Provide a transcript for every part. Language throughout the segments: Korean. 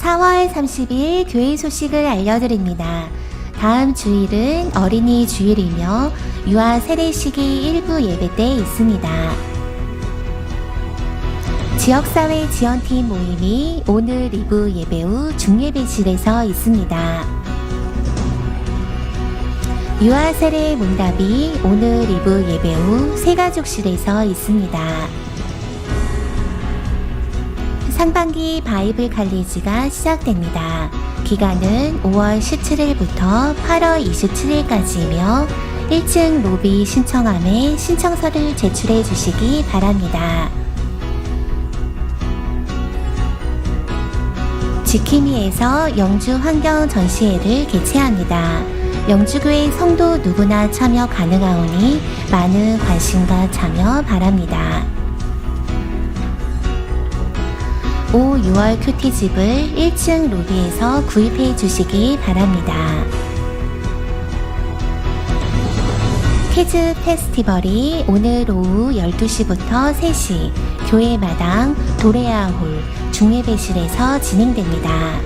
4월 30일 교회 소식을 알려드립니다. 다음 주일은 어린이 주일이며 유아 세례식이 일부 예배 때 있습니다. 지역사회 지원팀 모임이 오늘 2부 예배 후 중예배실에서 있습니다. 유아 세례 문답이 오늘 2부 예배 후 새가족실에서 있습니다. 상반기 바이블 칼리지가 시작됩니다. 기간은 5월 17일부터 8월 27일까지이며 1층 로비 신청함에 신청서를 제출해 주시기 바랍니다. 지킴이에서 영주 환경 전시회를 개최합니다. 영주교회 성도 누구나 참여 가능하오니 많은 관심과 참여 바랍니다. 5, 6월 큐티집을 1층 로비에서 구입해 주시기 바랍니다. 키즈 페스티벌이 오늘 오후 12시부터 3시 교회 마당 도레아홀 중예배실에서 진행됩니다.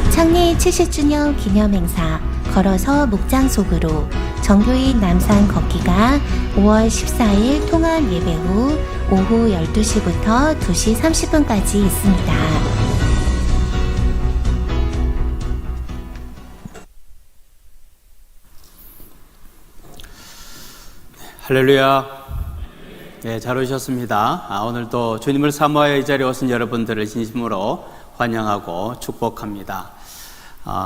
창립 70주년 기념행사 걸어서 목장 속으로 정교인 남산 걷기가 5월 14일 통합 예배 후 오후 12시부터 2시 30분까지 있습니다. 할렐루야. 네, 잘 오셨습니다. 오늘도 주님을 사모하여 이 자리에 오신 여러분들을 진심으로 환영하고 축복합니다.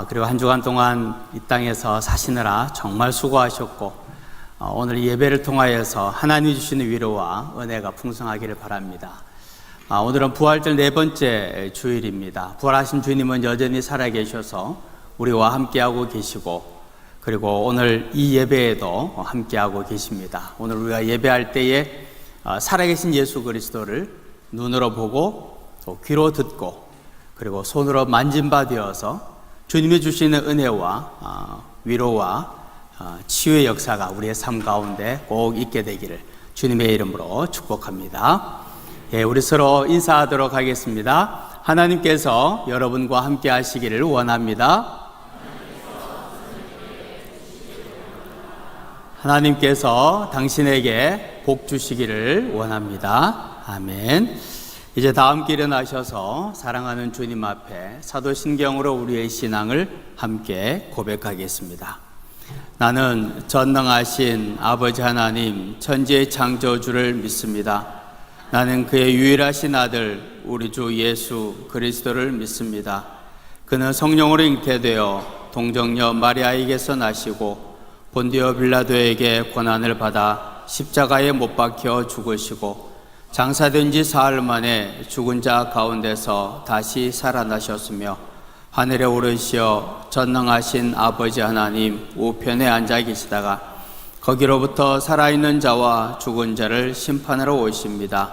그리고 한 주간 동안 이 땅에서 사시느라 정말 수고하셨고 오늘 예배를 통하여서 하나님이 주시는 위로와 은혜가 풍성하기를 바랍니다. 오늘은 부활절 4번째 주일입니다. 부활하신 주님은 여전히 살아계셔서 우리와 함께하고 계시고 그리고 오늘 이 예배에도 함께하고 계십니다. 오늘 우리가 예배할 때에 살아계신 예수 그리스도를 눈으로 보고 또 귀로 듣고 그리고 손으로 만진바 되어서 주님이 주시는 은혜와 위로와 치유의 역사가 우리의 삶 가운데 꼭 있게 되기를 주님의 이름으로 축복합니다. 예, 우리 서로 인사하도록 하겠습니다. 하나님께서 여러분과 함께 하시기를 원합니다. 하나님께서 당신에게 복 주시기를 원합니다. 아멘. 이제 다 함께 일어나셔서 사랑하는 주님 앞에 사도신경으로 우리의 신앙을 함께 고백하겠습니다. 나는 전능하신 아버지 하나님 천지의 창조주를 믿습니다. 나는 그의 유일하신 아들 우리 주 예수 그리스도를 믿습니다. 그는 성령으로 잉태되어 동정녀 마리아에게서 나시고 본디오 빌라도에게 고난을 받아 십자가에 못 박혀 죽으시고 장사된 지 사흘 만에 죽은 자 가운데서 다시 살아나셨으며 하늘에 오르시어 전능하신 아버지 하나님 우편에 앉아 계시다가 거기로부터 살아있는 자와 죽은 자를 심판하러 오십니다.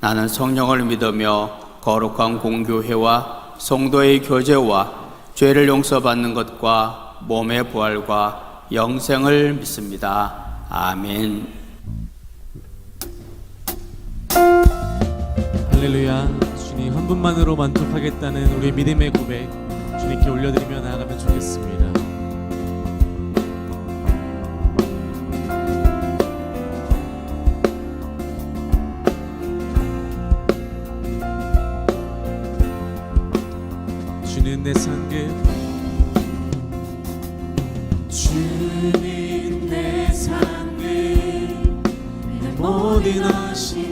나는 성령을 믿으며 거룩한 공교회와 성도의 교제와 죄를 용서받는 것과 몸의 부활과 영생을 믿습니다. 아멘. 할렐루야. 주님 한 분만으로 만족하겠다는 우리 믿음의 고백 주님께 올려드리며 나아가면 좋겠습니다. 주는 내 상급, 주는 내 상급, 내 모든 것이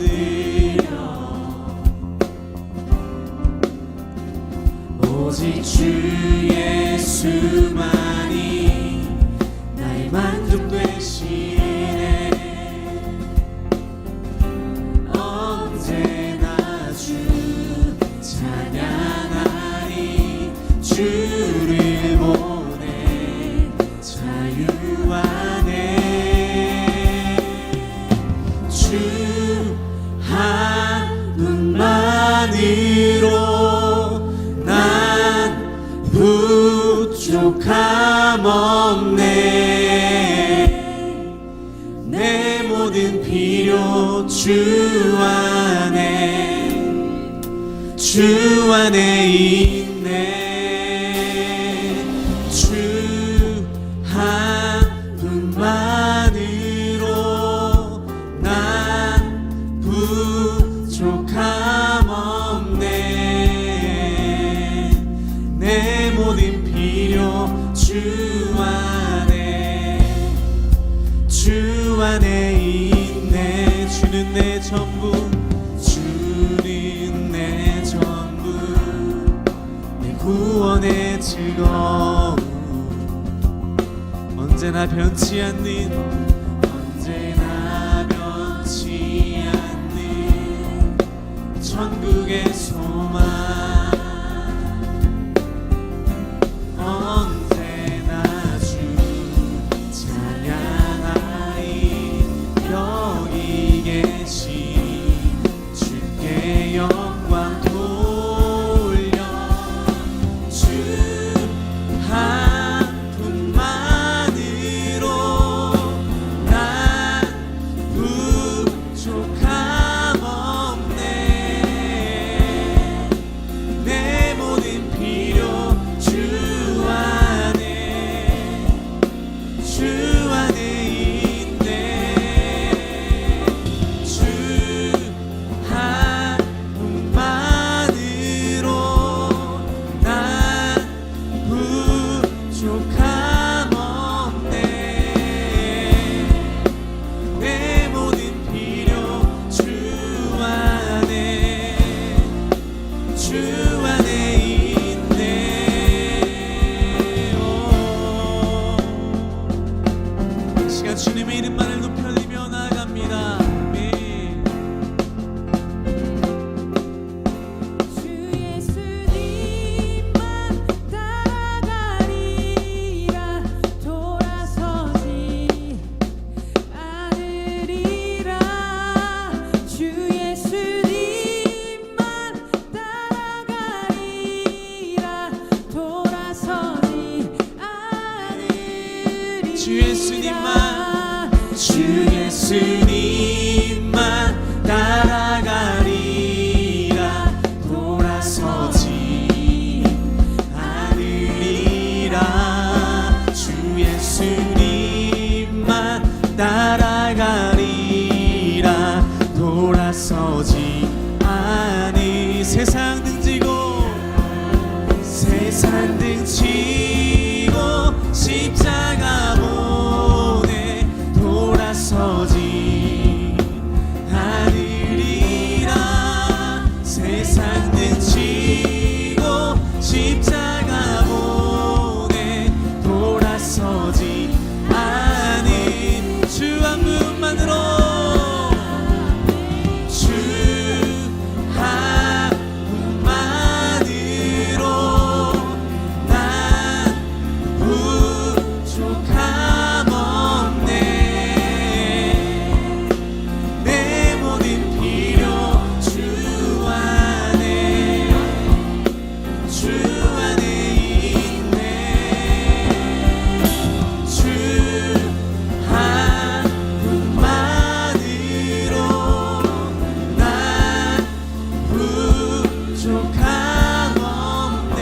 오직 주 예수만이 나의 만족 되시네. 언제나 주 찬양하리. 주를 보내 자유 안에 주 한 분만으로 부족함 없네. 내 모든 필요 주 안에 주 안에 있네. 주 한 분만으로 난 부족함 없네. 내 모든 필요 주 안에 있네. 주는 내 전부, 주는 내 전부, 내 구원의 즐거움, 언제나 변치 않는, 언제나 변치 않는 천국의 소망. 언제나 주 찬양하리. 여기 계신 주께 영광 돌려. 주 한 분만으로 난 부족함 없네. 내 모든 필요 주 안에 있네. 주 한 분만으로 난 부족함 없네. 내 모든 필요 주 안에 있네. 이 시간 주님의 이름만을 높여드리며 나아갑니다. 아멘. 주 예수님만 따라가리라. 돌아서지 않으리라. 주 예수님만 따라가리라. 돌아서지 않으리라. 주 예수님만 따라가리라. 돌아서지 않으리라. 주 예수님만 따라가리라. 돌아서지 않으. 세상 등지고 십자가 보내 돌아서지 않으리라. 세상 등지고 십자가 보내 돌아서지 않은 주 한 분만으로. 주 한 분만으로 난 부족함 없네. 내 모든 필요 주 안에 있네. 주 한 분만으로 난 부족함 없네.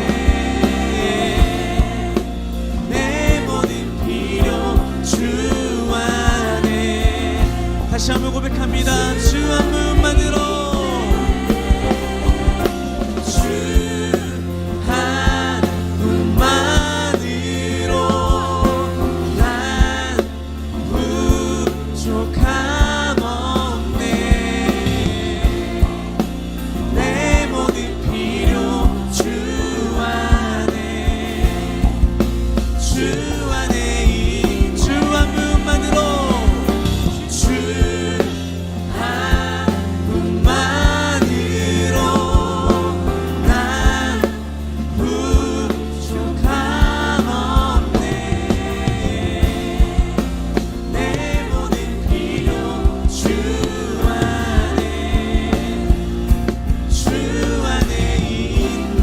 내 모든 필요 주 안에. 다시 한번 고백합니다. 주 한 분만으로. 주 한 분만으로 난 부족함 없네. 내 모든 필요 주 안에 주 한 분만으로. 주 한 분만으로 난 부족함 없네. 내 모든 필요 주 안에 있네.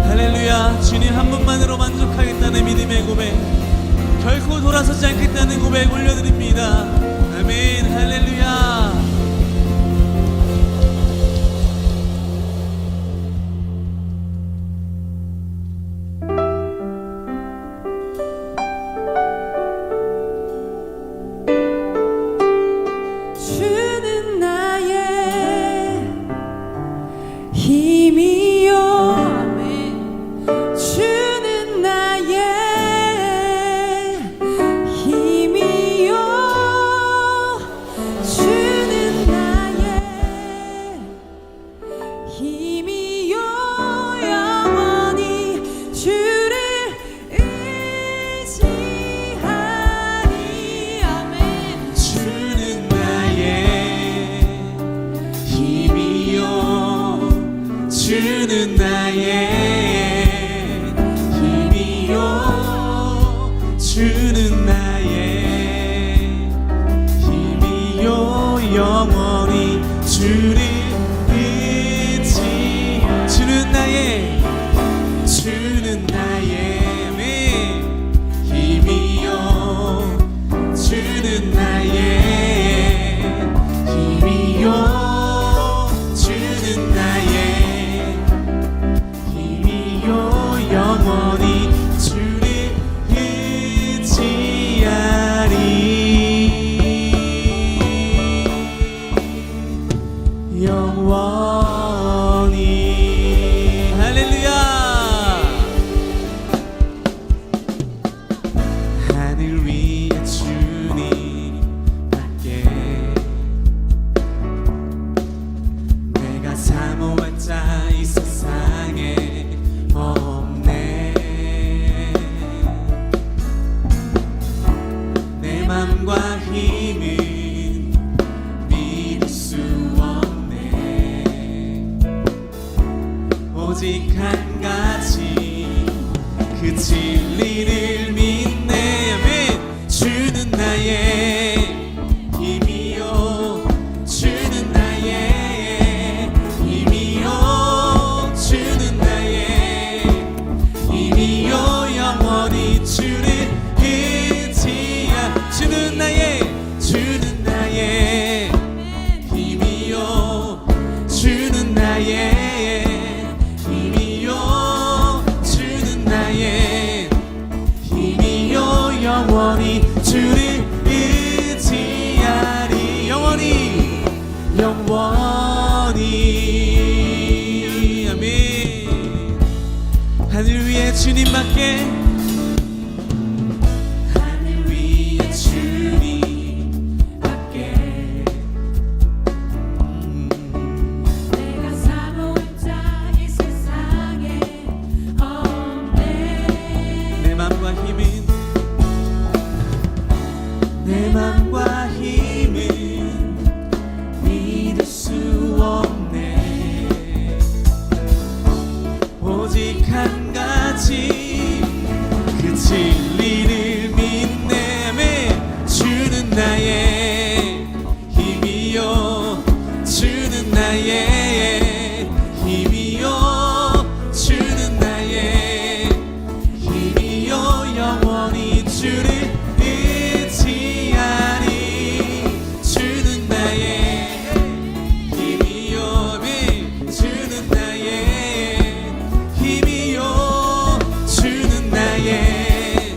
할렐루야. 주님 한 분만으로 만족하겠다는 믿음의 고백, 결코 돌아서지 않겠다는 고백 올려드립니다. 아멘. 할렐루야. 힘이요 영원히 주를 의지하리. 아멘. 주는 나의 힘이요 주는 나의 힘이요 주는 나의 힘이요 영원히 주를 의지 주는 나의 힘이요 주는 나의 힘이요 주는 나의 힘이요 영원히 주를 의지하리. 영원히. 할렐루야. 하늘 위에 주님 밖에 내가 사모할 자 이 세상에 없네. 내 맘과 힘은 믿을 수 없네. 오직 한 가지 그 진리를 믿네. 아멘. 주는 나의 힘이요 주는 나의 힘이요 주는 나의 힘이요 영원히 주를 의지하. 주는 나의 힘이요 주는 나의 힘이요 주는 나의 힘이요 영원히 주를 의지하리. 영원히 영원히. 아멘. 하늘 위에 주님밖에 하늘 위에 주님밖에 내가 사모할 자 이 세상에 없네. 내 맘과 힘은 믿을 수 없네. 오직 한 가지 그 진리를 믿네. 아멘. 주는 나의 힘이요 주는 나의 힘이요 주는 나의 힘이요 영원히 주를 의지하리. 주는 나의 힘이요 아멘. 주는 나의 힘이요 주는 나의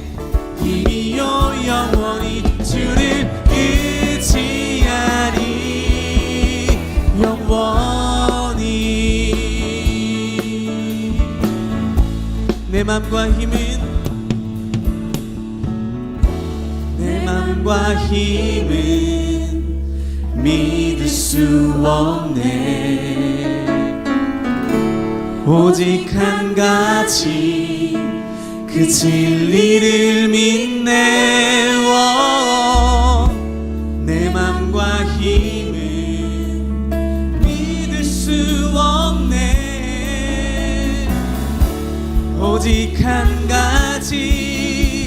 힘이요 영원히 주를 의지하리. 영원히. 내 맘과 힘은 믿을 수 없네. 오직 한 가지 그 진리를 믿네. 내 맘과 힘은 믿을 수 없네. 오직 한 가지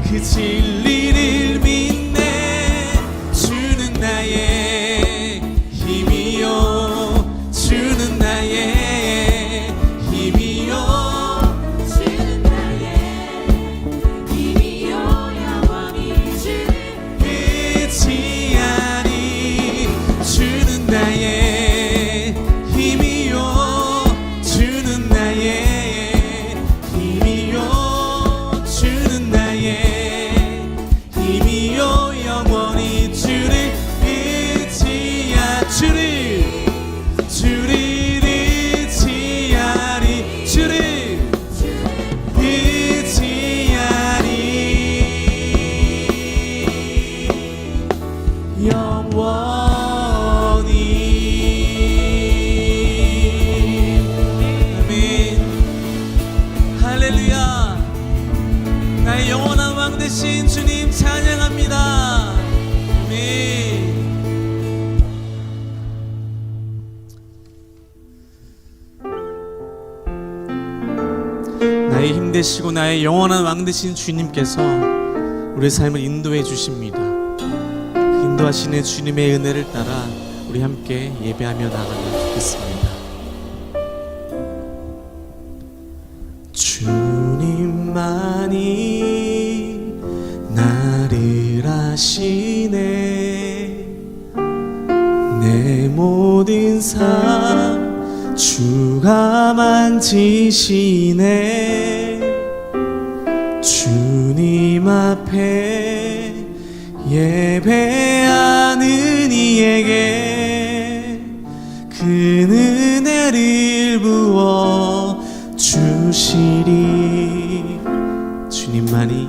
그 진리를 믿네. 주는 나의 힘이요 주는 나의 힘이요 주는 나의 힘이요 영원히 주를 의지하리. 주는 나의 힘이요 주는 나의 힘이요 주는 나의 힘이요 나의 힘 되시고 나의 영원한 왕 되신 주님께서 우리의 삶을 인도해 주십니다. 그 인도하시는 주님의 은혜를 따라 우리 함께 예배하며 나가면 좋겠습니다. 주님만이 나를 아시네. 내 모든 삶 주가 만지시네. 주님 앞에 예배하는 이에게 그 은혜를 부어 주시리. 주님만이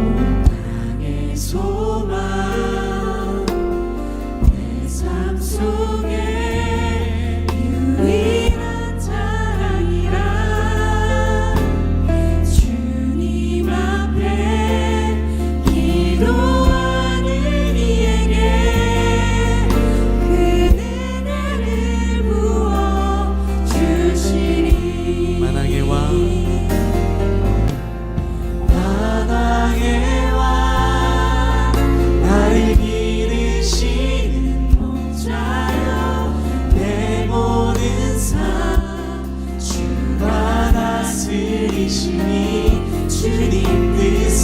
온 땅의 소망, 내 삶 속에 유일한 자랑이라. 주님 앞에 기도하는 이에게 그 은혜를 부어 주시리. 만왕의 왕 나를 기르시는 목자여. 내 모든 삶 주가 다스리시니 주님 뜻을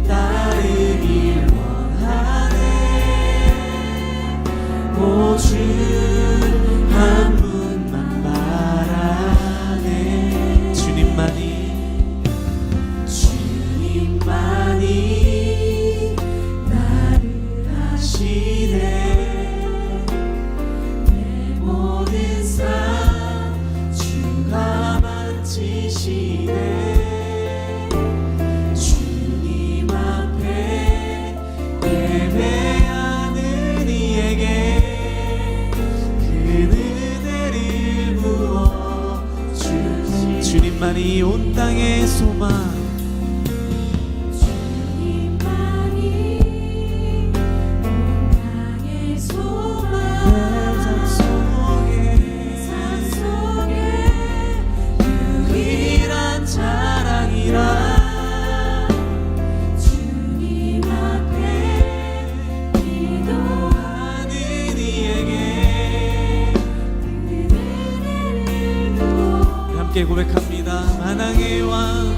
따르길 원하네. 오 주 한 분만 바라네. 주님만이 나를 아시네. 내 모든 삶 주가 만지시네. 주님 앞에 예배하는 이에게 그 은혜를 부어 주시니. 주님만이 온 땅의 소망, 함께 고백합니다. 만왕의 왕,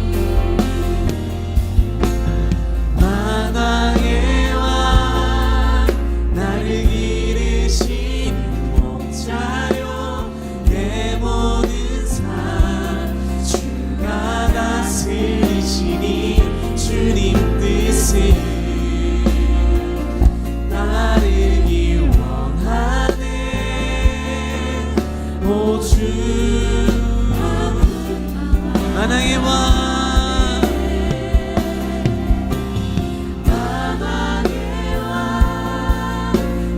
만왕의 왕, 나를 기르시는 목자요. 내 모든 삶 주가 다스리시니 주님 뜻을 따르기 원하네. 오 주 만왕의 왕, 만왕의 왕,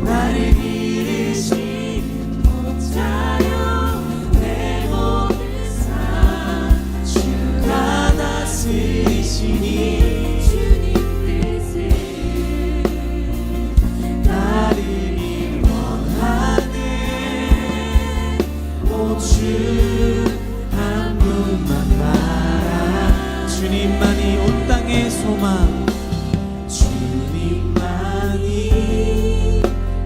나를 기르시는 목자요. 내 모든 삶 주가 다스리시니 주님 뜻을 따르기 원하네. 오 주 한 분만 주님만이 온 땅의 소망, 주님만이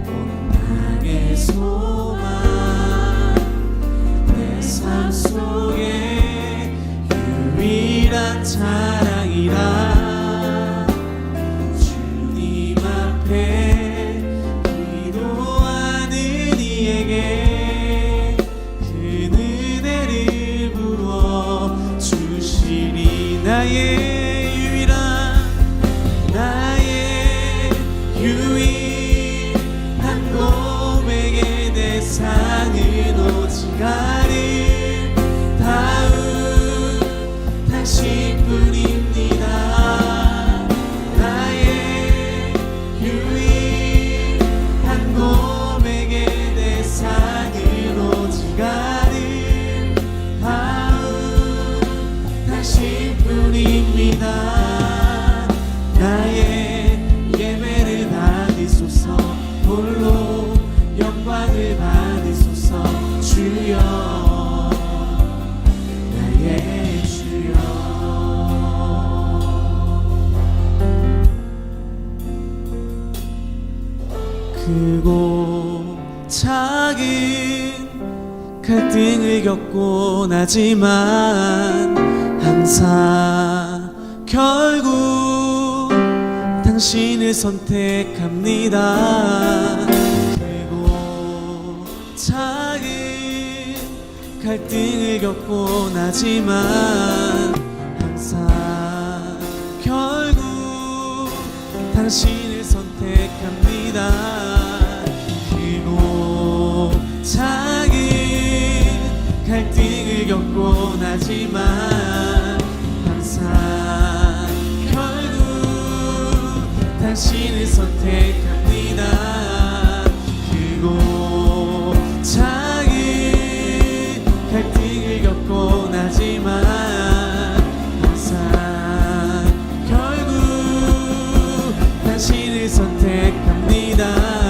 온 땅의 소망, 내 삶 속에 유일한 자랑이라. 주님 앞에 기도하는 이에게 그 은혜를 부어 주시리. 나의 유일한 고백의 대상은 오직 아름다운 당신뿐입니다. 나의 유일한 고백의 대상은 오직 아름다운 당신뿐입니다. 나의 예배를 받으소서. 홀로 영광 예배를 받으소서 주여 나의 주여. 크고 작은 갈등을 겪곤 하지만 항상 결국 당신을 선택합니다. 크고 작은 갈등을 겪곤 하지만 항상 결국 당신을 선택합니다. 크고 작은 갈등을 겪곤 하지만 항상 결국 당신을 선택합니다. 크고 작은 갈등을 겪곤 하지만 항상 결국 당신을 선택합니다.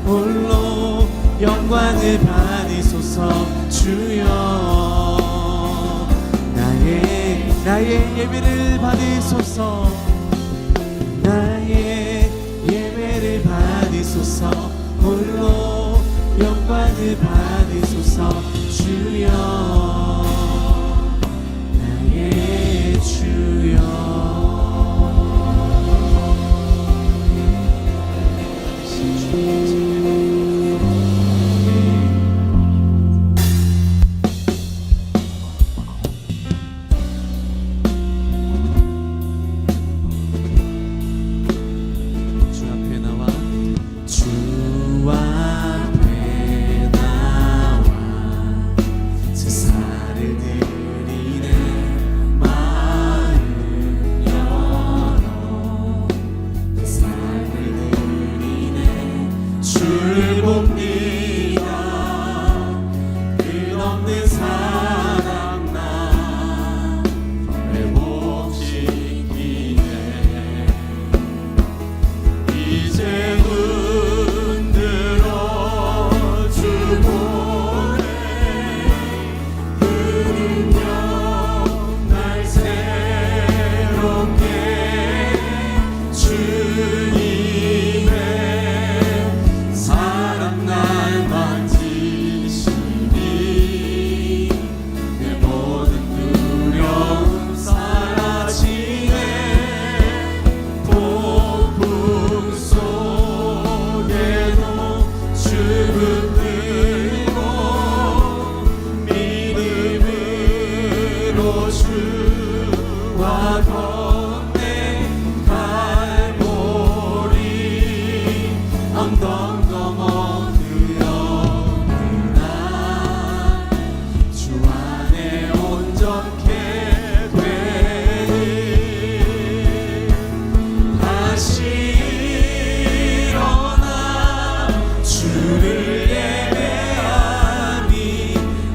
홀로 영광을 받으소서 주여 나의 예배를 받으소서 나의 예배를 받으소서 홀로 영광을 받으소서 주여 나의 주여.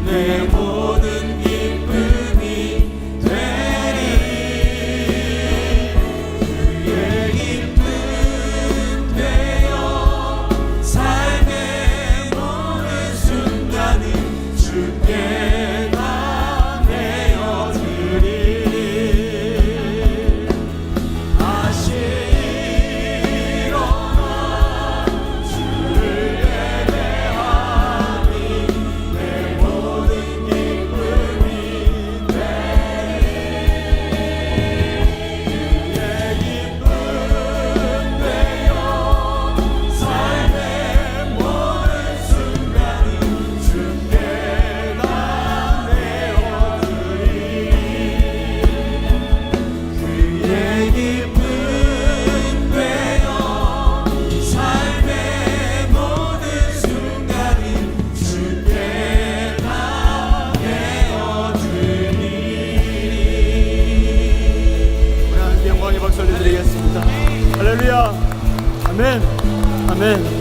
내 모든 기쁨이 되 아멘. 아멘.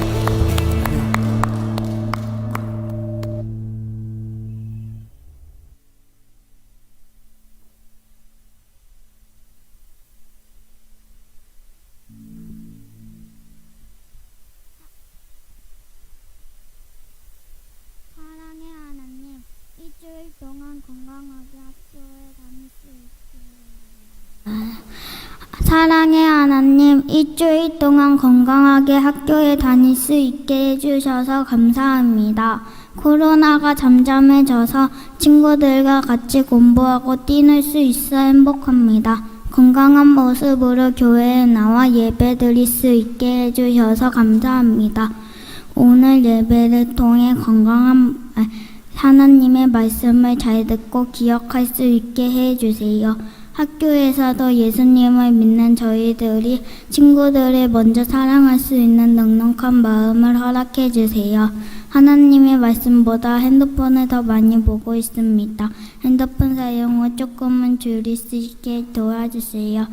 사랑의 하나님, 일주일 동안 건강하게 학교에 다닐 수 있게. 사랑의 하나님, 일주일 동안 건강하게 학교에 다닐 수 있게 해주셔서 감사합니다. 코로나가 잠잠해져서 친구들과 같이 공부하고 뛰놀 수 있어 행복합니다. 건강한 모습으로 교회에 나와 예배 드릴 수 있게 해주셔서 감사합니다. 오늘 예배를 통해 건강한 하나님의 말씀을 잘 듣고 기억할 수 있게 해주세요. 학교에서도 예수님을 믿는 저희들이 친구들을 먼저 사랑할 수 있는 넉넉한 마음을 허락해 주세요. 하나님의 말씀보다 핸드폰을 더 많이 보고 있습니다. 핸드폰 사용을 조금은 줄일 수 있게 도와주세요.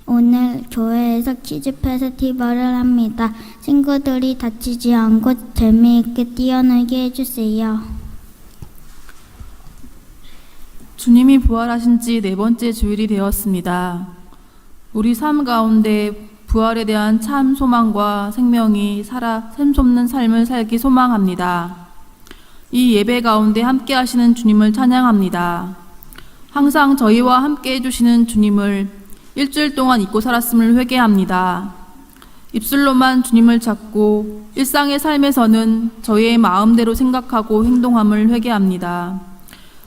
오늘 교회에서 퀴즈 페스티벌을 합니다. 친구들이 다치지 않고 재미있게 뛰어놀게 해주세요. 주님이 부활하신 지 4번째 주일이 되었습니다. 우리 삶 가운데 부활에 대한 참 소망과 생명이 살아 샘솟는 삶을 살기 소망합니다. 이 예배 가운데 함께 하시는 주님을 찬양합니다. 항상 저희와 함께 해주시는 주님을 일주일 동안 잊고 살았음을 회개합니다. 입술로만 주님을 찾고 일상의 삶에서는 저희의 마음대로 생각하고 행동함을 회개합니다.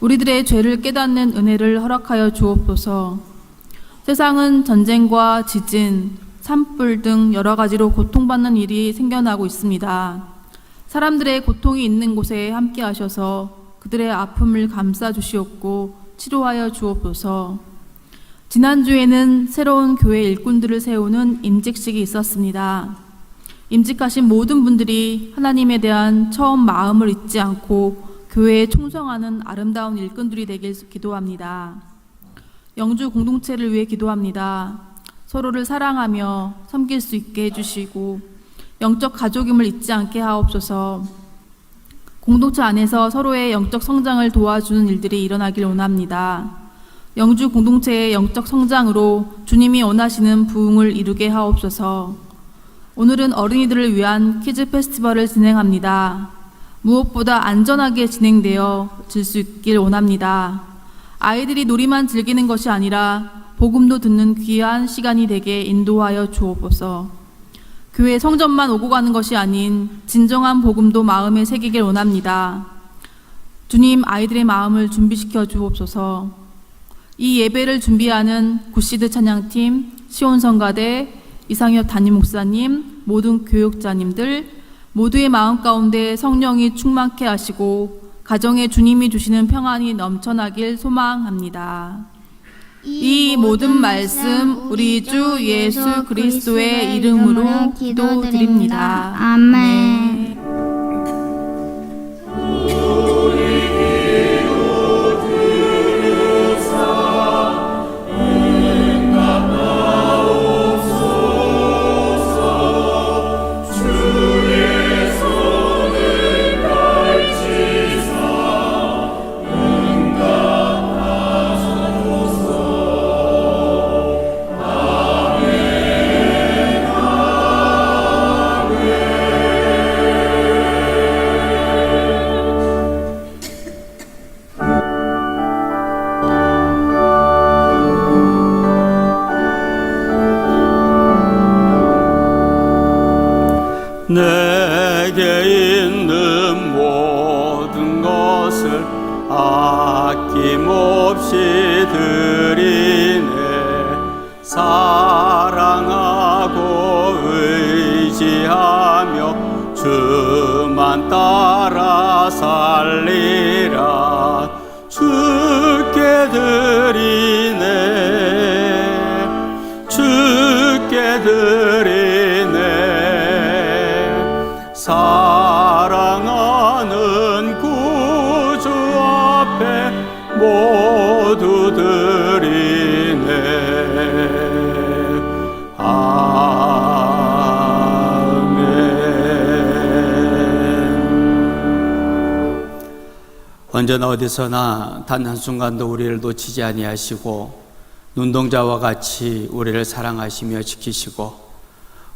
우리들의 죄를 깨닫는 은혜를 허락하여 주옵소서. 세상은 전쟁과 지진, 산불 등 여러 가지로 고통받는 일이 생겨나고 있습니다. 사람들의 고통이 있는 곳에 함께 하셔서 그들의 아픔을 감싸 주시옵고 치료하여 주옵소서. 지난주에는 새로운 교회 일꾼들을 세우는 임직식이 있었습니다. 임직하신 모든 분들이 하나님에 대한 처음 마음을 잊지 않고 교회에 충성하는 아름다운 일꾼들이 되길 기도합니다. 영주 공동체를 위해 기도합니다. 서로를 사랑하며 섬길 수 있게 해주시고 영적 가족임을 잊지 않게 하옵소서. 공동체 안에서 서로의 영적 성장을 도와주는 일들이 일어나길 원합니다. 영주 공동체의 영적 성장으로 주님이 원하시는 부흥을 이루게 하옵소서. 오늘은 어린이들을 위한 퀴즈 페스티벌을 진행합니다. 무엇보다 안전하게 진행되어 질 수 있길 원합니다. 아이들이 놀이만 즐기는 것이 아니라 복음도 듣는 귀한 시간이 되게 인도하여 주옵소서. 교회 성전만 오고 가는 것이 아닌 진정한 복음도 마음에 새기길 원합니다. 주님, 아이들의 마음을 준비시켜 주옵소서. 이 예배를 준비하는 굿시드 찬양팀, 시온성가대, 이상엽 담임 목사님, 모든 교육자님들 모두의 마음 가운데 성령이 충만케 하시고 가정에 주님이 주시는 평안이 넘쳐나길 소망합니다. 이 모든 말씀 우리 주 예수 그리스도의 이름으로 기도드립니다. 아멘. 내게 있는 모든 것을 아낌없이 드리네. 사랑하고 의지하며 주만 따라 살리라. 주께 드리네. 주께 드리네. 사랑하는 구주 앞에 모두 드리네. 아멘. 언제나 어디서나 단 한순간도 우리를 놓치지 아니하시고 눈동자와 같이 우리를 사랑하시며 지키시고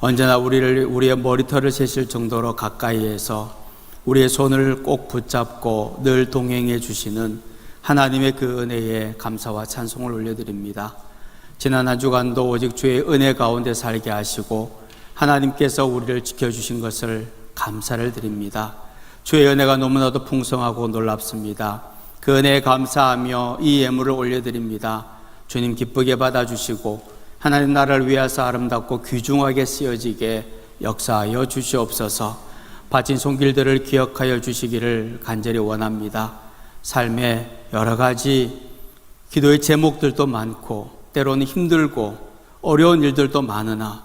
언제나 우리의 머리털을 세실 정도로 가까이에서 우리의 손을 꼭 붙잡고 늘 동행해 주시는 하나님의 그 은혜에 감사와 찬송을 올려드립니다. 지난 한 주간도 오직 주의 은혜 가운데 살게 하시고 하나님께서 우리를 지켜주신 것을 감사를 드립니다. 주의 은혜가 너무나도 풍성하고 놀랍습니다. 그 은혜에 감사하며 이 예물을 올려드립니다. 주님 기쁘게 받아주시고 하나님 나라를 위하여 아름답고 귀중하게 쓰여지게 역사하여 주시옵소서. 바친 손길들을 기억하여 주시기를 간절히 원합니다. 삶에 여러 가지 기도의 제목들도 많고 때로는 힘들고 어려운 일들도 많으나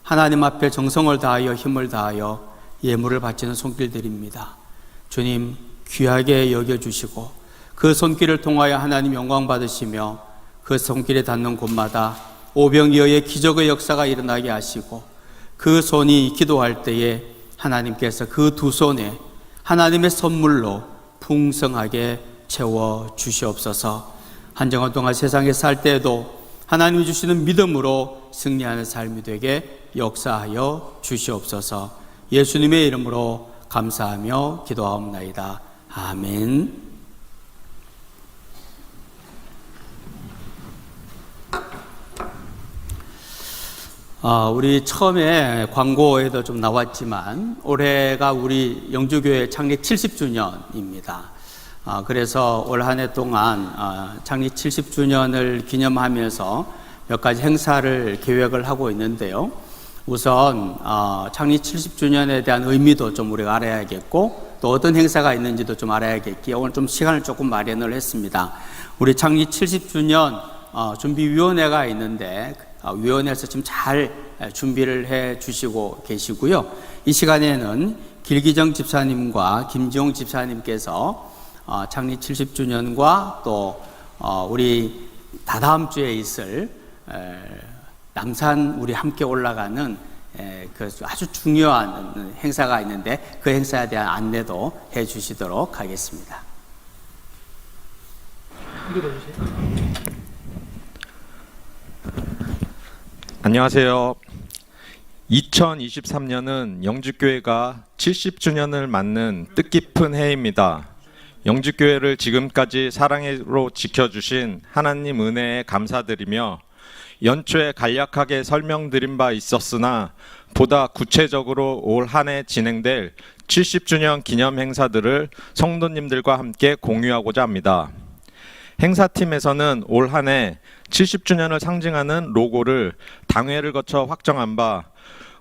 하나님 앞에 정성을 다하여 힘을 다하여 예물을 바치는 손길들입니다. 주님 귀하게 여겨주시고 그 손길을 통하여 하나님 영광 받으시며 그 손길에 닿는 곳마다 오병이어의 기적의 역사가 일어나게 하시고 그 손이 기도할 때에 하나님께서 그 두 손에 하나님의 선물로 풍성하게 채워 주시옵소서. 한정한 동안 세상에 살 때에도 하나님이 주시는 믿음으로 승리하는 삶이 되게 역사하여 주시옵소서. 예수님의 이름으로 감사하며 기도하옵나이다. 아멘. 우리 처음에 광고에도 좀 나왔지만 올해가 우리 영주교회 창립 70주년입니다. 그래서 올 한 해 동안 창립 70주년을 기념하면서 몇 가지 행사를 계획을 하고 있는데요. 우선 창립 70주년에 대한 의미도 좀 우리가 알아야겠고 또 어떤 행사가 있는지도 좀 알아야겠기에 오늘 좀 시간을 조금 마련을 했습니다. 우리 창립 70주년 준비위원회가 있는데 위원회에서 지금 잘 준비를 해 주시고 계시고요. 이 시간에는 길기정 집사님과 김지용 집사님께서 창립 70주년과 또 우리 다다음 주에 있을 남산 우리 함께 올라가는 그 아주 중요한 행사가 있는데 그 행사에 대한 안내도 해 주시도록 하겠습니다. 안녕하세요. 2023년은 영주교회가 70주년을 맞는 뜻깊은 해입니다. 영주교회를 지금까지 사랑으로 지켜주신 하나님 은혜에 감사드리며 연초에 간략하게 설명드린 바 있었으나 보다 구체적으로 올 한 해 진행될 70주년 기념 행사들을 성도님들과 함께 공유하고자 합니다. 행사팀에서는 올 한 해 70주년을 상징하는 로고를 당회를 거쳐 확정한 바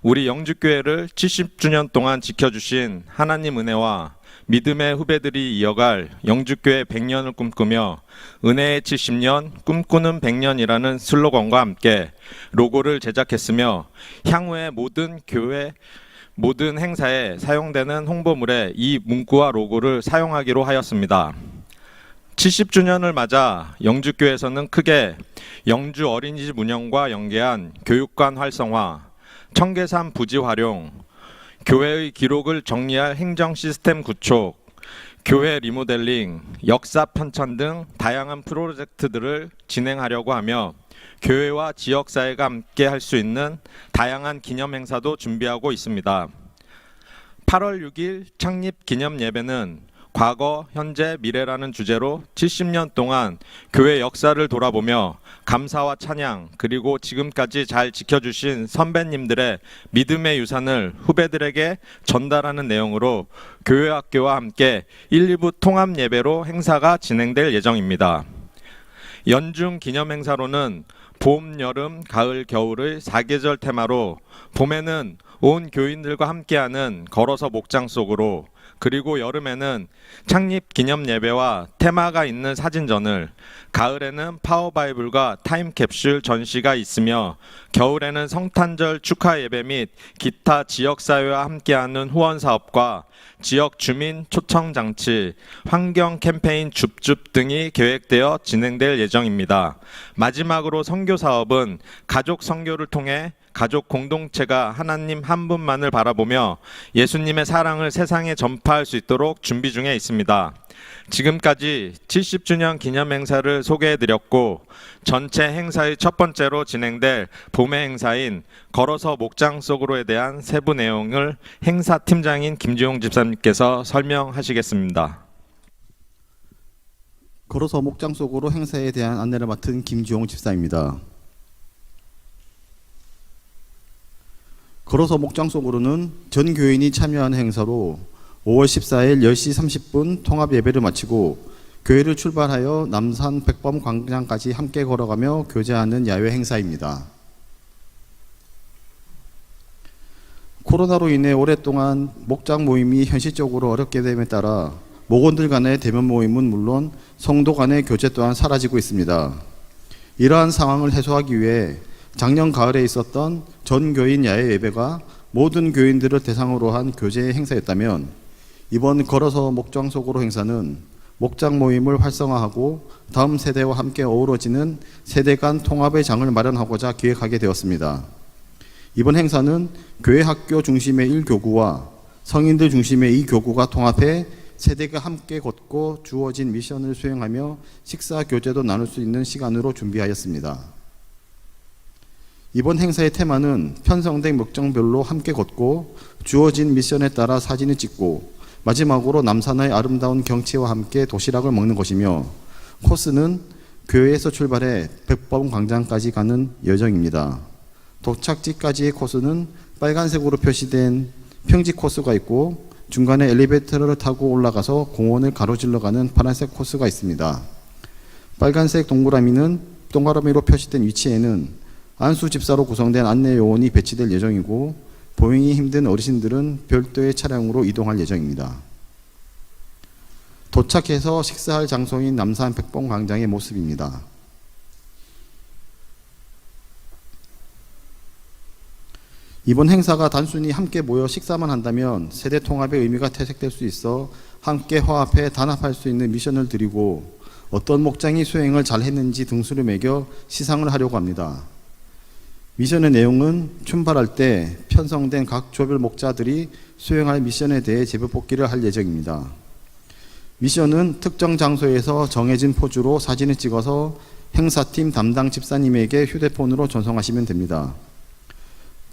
우리 영주교회를 70주년 동안 지켜주신 하나님 은혜와 믿음의 후배들이 이어갈 영주교회 100년을 꿈꾸며 은혜의 70년 꿈꾸는 100년이라는 슬로건과 함께 로고를 제작했으며 향후에 모든 교회 모든 행사에 사용되는 홍보물에 이 문구와 로고를 사용하기로 하였습니다. 70주년을 맞아 영주교회에서는 크게 영주 어린이집 운영과 연계한 교육관 활성화, 청계산 부지 활용, 교회의 기록을 정리할 행정 시스템 구축, 교회 리모델링, 역사 편찬 등 다양한 프로젝트들을 진행하려고 하며 교회와 지역사회가 함께 할 수 있는 다양한 기념 행사도 준비하고 있습니다. 8월 6일 창립 기념 예배는 과거, 현재, 미래라는 주제로 70년 동안 교회 역사를 돌아보며 감사와 찬양 그리고 지금까지 잘 지켜주신 선배님들의 믿음의 유산을 후배들에게 전달하는 내용으로 교회학교와 함께 1, 2부 통합 예배로 행사가 진행될 예정입니다. 연중 기념 행사로는 봄, 여름, 가을, 겨울의 4계절 테마로 봄에는 온 교인들과 함께하는 걸어서 목장 속으로 그리고 여름에는 창립 기념 예배와 테마가 있는 사진전을, 가을에는 파워바이블과 타임캡슐 전시가 있으며 겨울에는 성탄절 축하 예배 및 기타 지역사회와 함께하는 후원사업과 지역 주민 초청장치, 환경 캠페인 줍줍 등이 계획되어 진행될 예정입니다. 마지막으로 선교 사업은 가족 선교를 통해 가족 공동체가 하나님 한 분만을 바라보며 예수님의 사랑을 세상에 전파할 수 있도록 준비 중에 있습니다. 지금까지 70주년 기념 행사를 소개해드렸고 전체 행사의 첫 번째로 진행될 봄의 행사인 걸어서 목장 속으로에 대한 세부 내용을 행사팀장인 김지용 집사님께서 설명하시겠습니다. 걸어서 목장 속으로 행사에 대한 안내를 맡은 김지용 집사입니다. 걸어서 목장 속으로는 전 교인이 참여하는 행사로 5월 14일 10시 30분 통합 예배를 마치고 교회를 출발하여 남산 백범 광장까지 함께 걸어가며 교제하는 야외 행사입니다. 코로나로 인해 오랫동안 목장 모임이 현실적으로 어렵게 됨에 따라 목원들 간의 대면 모임은 물론 성도 간의 교제 또한 사라지고 있습니다. 이러한 상황을 해소하기 위해 작년 가을에 있었던 전 교인 야외 예배가 모든 교인들을 대상으로 한 교제 행사였다면 이번 걸어서 목장 속으로 행사는 목장 모임을 활성화하고 다음 세대와 함께 어우러지는 세대 간 통합의 장을 마련하고자 기획하게 되었습니다. 이번 행사는 교회 학교 중심의 1교구와 성인들 중심의 2교구가 통합해 세대가 함께 걷고 주어진 미션을 수행하며 식사 교제도 나눌 수 있는 시간으로 준비하였습니다. 이번 행사의 테마는 편성된 목장별로 함께 걷고 주어진 미션에 따라 사진을 찍고 마지막으로 남산의 아름다운 경치와 함께 도시락을 먹는 것이며 코스는 교회에서 출발해 백범 광장까지 가는 여정입니다. 도착지까지의 코스는 빨간색으로 표시된 평지 코스가 있고 중간에 엘리베이터를 타고 올라가서 공원을 가로질러 가는 파란색 코스가 있습니다. 빨간색 동그라미로 표시된 위치에는 안수 집사로 구성된 안내 요원이 배치될 예정이고 보행이 힘든 어르신들은 별도의 차량으로 이동할 예정입니다. 도착해서 식사할 장소인 남산 백범 광장의 모습입니다. 이번 행사가 단순히 함께 모여 식사만 한다면 세대 통합의 의미가 퇴색될 수 있어 함께 화합해 단합할 수 있는 미션을 드리고 어떤 목장이 수행을 잘 했는지 등수를 매겨 시상을 하려고 합니다. 미션의 내용은 출발할 때 편성된 각 조별 목자들이 수행할 미션에 대해 제비뽑기를 할 예정입니다. 미션은 특정 장소에서 정해진 포즈로 사진을 찍어서 행사팀 담당 집사님에게 휴대폰으로 전송하시면 됩니다.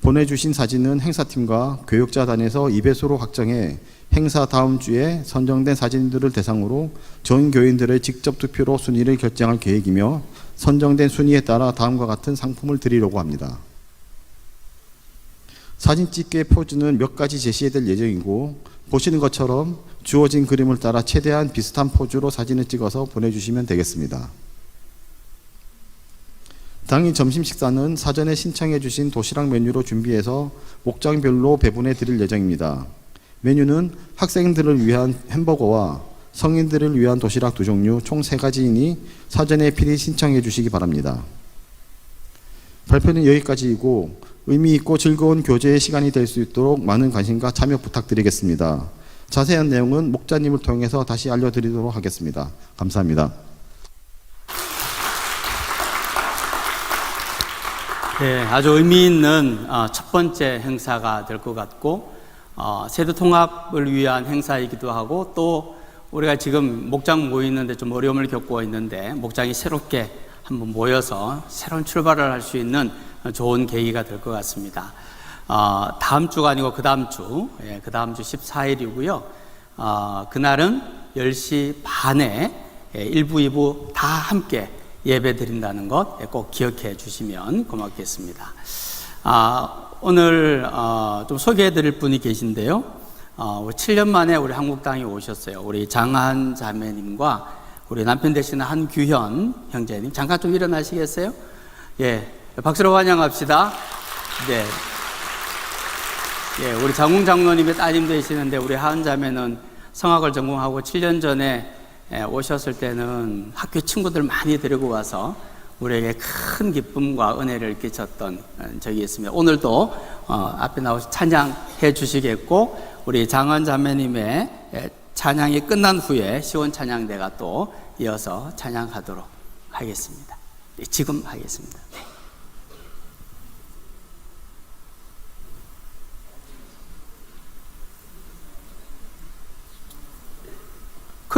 보내주신 사진은 행사팀과 교육자단에서 2배수로 확정해 행사 다음 주에 선정된 사진들을 대상으로 전 교인들의 직접 투표로 순위를 결정할 계획이며 선정된 순위에 따라 다음과 같은 상품을 드리려고 합니다. 사진 찍기의 포즈는 몇 가지 제시해드릴 예정이고 보시는 것처럼 주어진 그림을 따라 최대한 비슷한 포즈로 사진을 찍어서 보내주시면 되겠습니다. 당일 점심 식사는 사전에 신청해 주신 도시락 메뉴로 준비해서 목장별로 배분해 드릴 예정입니다. 메뉴는 학생들을 위한 햄버거와 성인들을 위한 도시락 2종류 총 3가지이니 사전에 미리 신청해 주시기 바랍니다. 발표는 여기까지이고 의미 있고 즐거운 교제의 시간이 될 수 있도록 많은 관심과 참여 부탁드리겠습니다. 자세한 내용은 목자님을 통해서 다시 알려드리도록 하겠습니다. 감사합니다. 네, 아주 의미 있는 첫 번째 행사가 될 것 같고 세대 통합을 위한 행사이기도 하고 또 우리가 지금 목장 모이는데 좀 어려움을 겪고 있는데 목장이 새롭게 한번 모여서 새로운 출발을 할 수 있는 좋은 계기가 될 것 같습니다. 다음 주가 아니고 그 다음 주 14일이고요. 그날은 10시 반에 1부, 2부 다 함께 예배 드린다는 것 꼭 기억해 주시면 고맙겠습니다. 오늘 좀 소개해 드릴 분이 계신데요. 7년 만에 우리 한국당에 오셨어요. 우리 장한 자매님과 우리 남편 되시는 한규현 형제님. 잠깐 좀 일어나시겠어요? 예, 박수로 환영합시다. 네. 예, 우리 장웅 장로님의 따님 되시는데 우리 하은 자매는 성악을 전공하고 7년 전에 오셨을 때는 학교 친구들 많이 데리고 와서 우리에게 큰 기쁨과 은혜를 끼쳤던 적이 있습니다. 오늘도 앞에 나오셔서 찬양해 주시겠고 우리 장한 자매님의 찬양이 끝난 후에 시원 찬양대가 또 이어서 찬양하도록 하겠습니다. 네, 지금 하겠습니다. 네.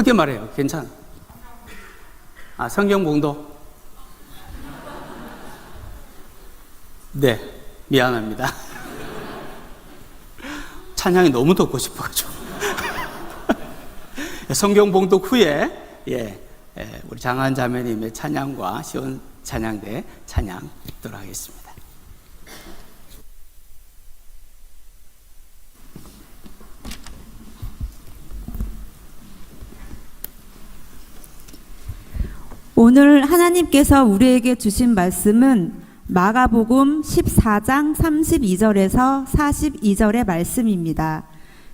크게 말해요. 괜찮아. 성경 봉독. 네, 미안합니다. 찬양이 너무 듣고 싶어가지고. 성경 봉독 후에 우리 장한 자매님의 찬양과 시온 찬양대 찬양 듣도록 하겠습니다. 오늘 하나님께서 우리에게 주신 말씀은 마가복음 14장 32절에서 42절의 말씀입니다.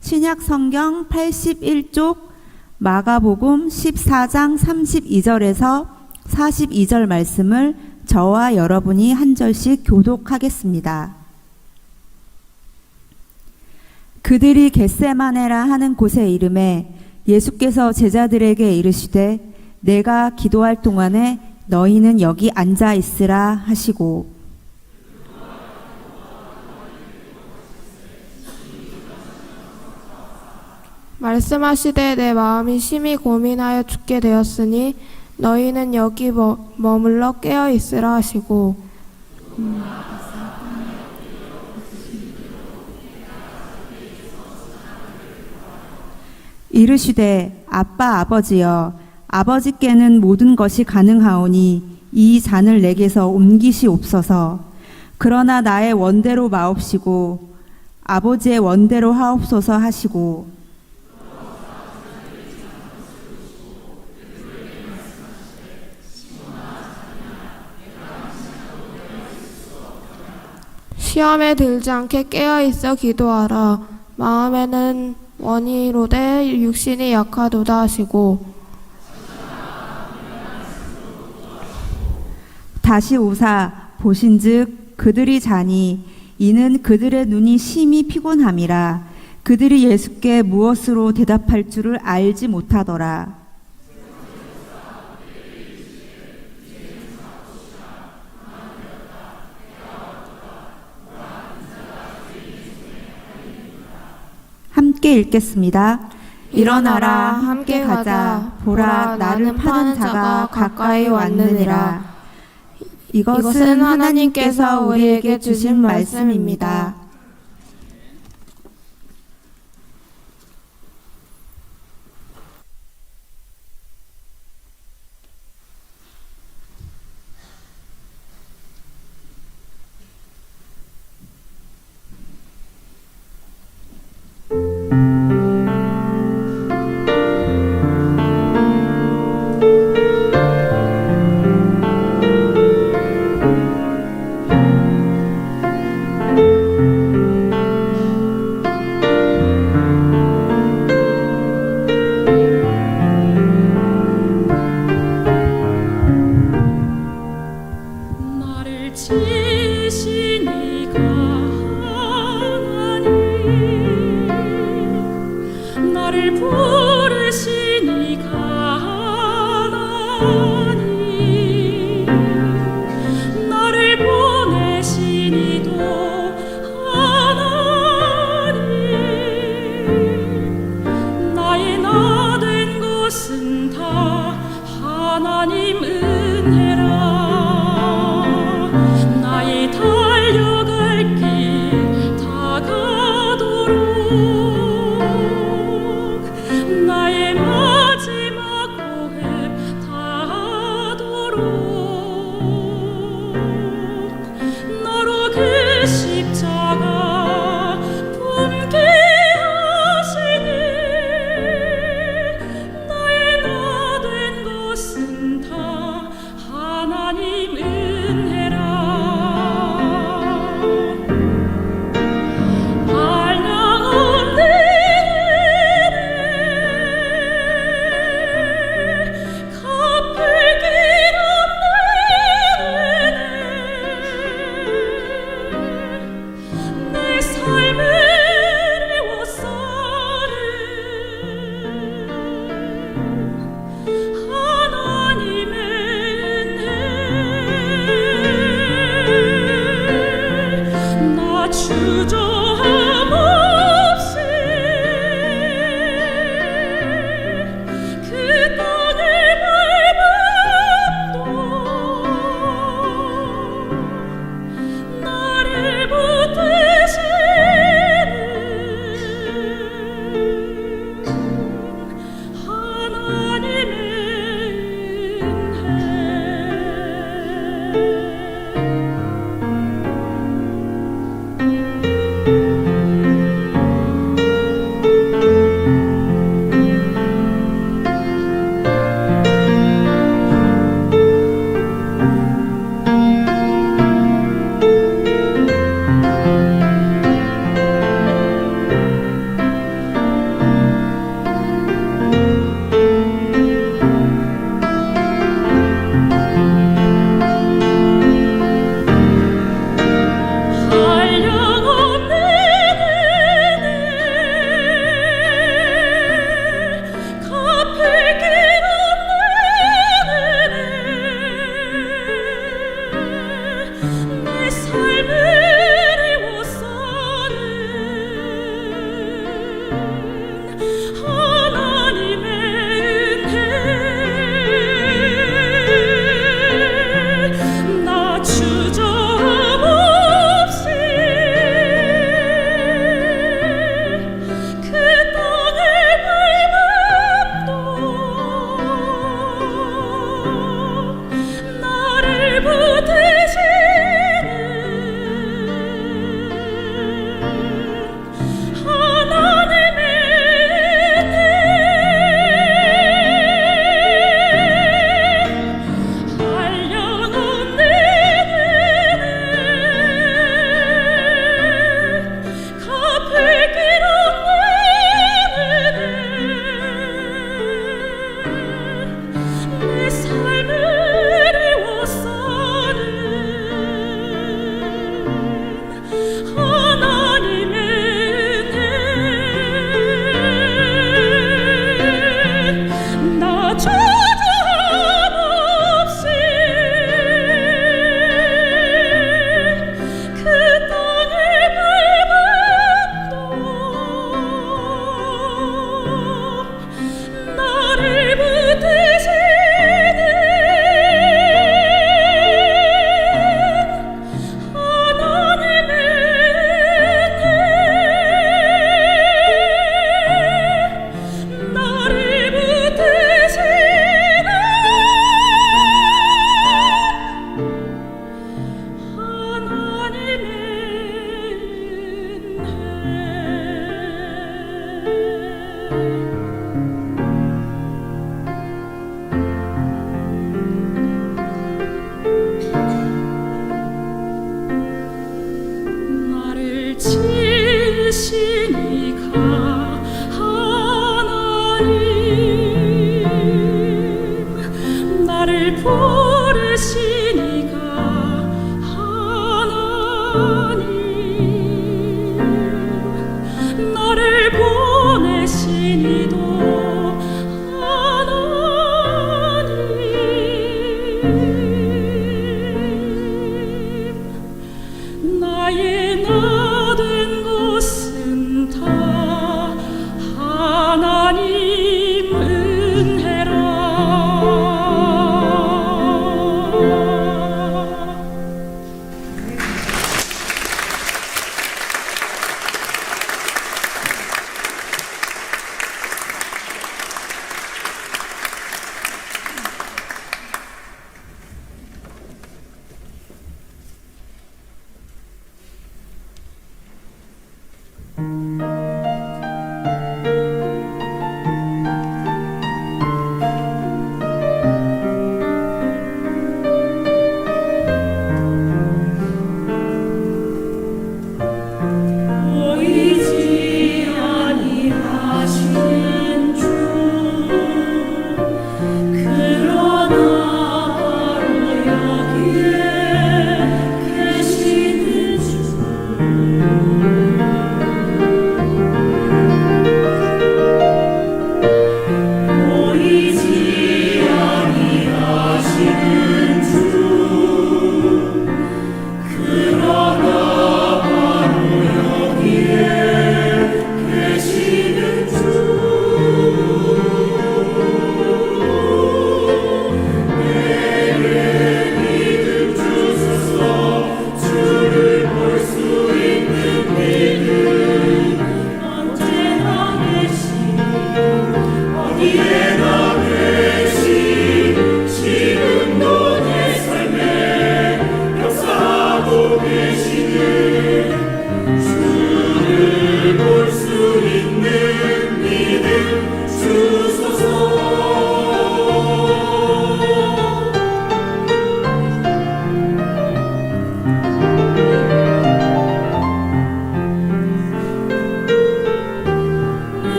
신약 성경 81쪽 마가복음 14장 32절에서 42절 말씀을 저와 여러분이 한 절씩 교독하겠습니다. 그들이 겟세마네라 하는 곳에 이르매 예수께서 제자들에게 이르시되 내가 기도할 동안에 너희는 여기 앉아 있으라 하시고 말씀하시되 내 마음이 심히 고민하여 죽게 되었으니 너희는 여기 머물러 깨어 있으라 하시고 이르시되 아빠 아버지여 아버지께는 모든 것이 가능하오니 이 잔을 내게서 옮기시옵소서. 그러나 나의 원대로 마옵시고 아버지의 원대로 하옵소서 하시고 시험에 들지 않게 깨어 있어 기도하라. 마음에는 원이로되 육신이 약하도다 하시고 다시 오사 보신즉 그들이 자니 이는 그들의 눈이 심히 피곤함이라. 그들이 예수께 무엇으로 대답할 줄을 알지 못하더라. 함께 읽겠습니다. 일어나라 함께 가자. 보라 나는 파는 자가 가까이 왔느니라. 이것은 하나님께서 우리에게 주신 말씀입니다.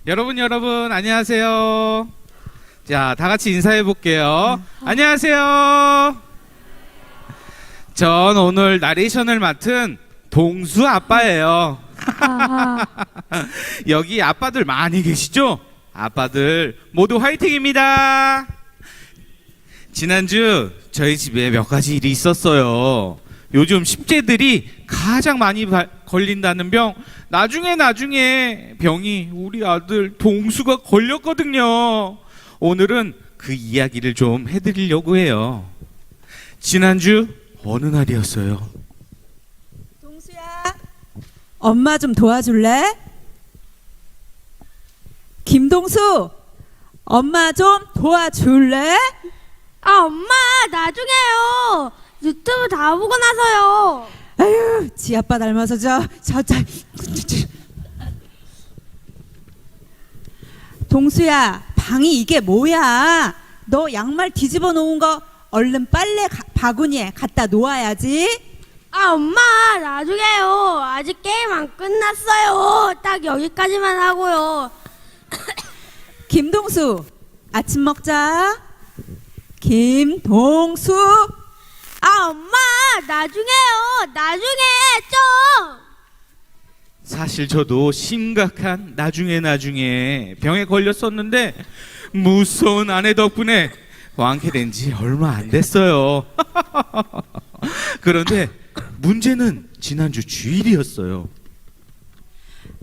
여러분 안녕하세요. 자, 다 같이 인사해 볼게요. 안녕하세요. 전 오늘 나레이션을 맡은 동수 아빠예요. 여기 아빠들 많이 계시죠? 아빠들 모두 화이팅입니다. 지난주 저희 집에 몇 가지 일이 있었어요. 요즘 10대들이 가장 많이 걸린다는 병, 나중에 병이 우리 아들 동수가 걸렸거든요. 오늘은 그 이야기를 좀 해드리려고 해요. 지난주 어느 날이었어요? 동수야, 엄마 좀 도와줄래? 김동수, 엄마 좀 도와줄래? 엄마, 나중에요. 유튜브 다 보고 나서요. 아유, 지 아빠 닮아서 동수야, 방이 이게 뭐야? 너 양말 뒤집어 놓은 거 얼른 빨래 바구니에 갖다 놓아야지. 엄마, 나중에요. 아직 게임 안 끝났어요. 딱 여기까지만 하고요. 김동수, 아침 먹자. 김동수. 엄마, 나중에요. 나중에 좀. 사실 저도 심각한 나중에 병에 걸렸었는데 무서운 아내 덕분에 완쾌된 지 얼마 안 됐어요. 그런데 문제는 지난주 주일이었어요.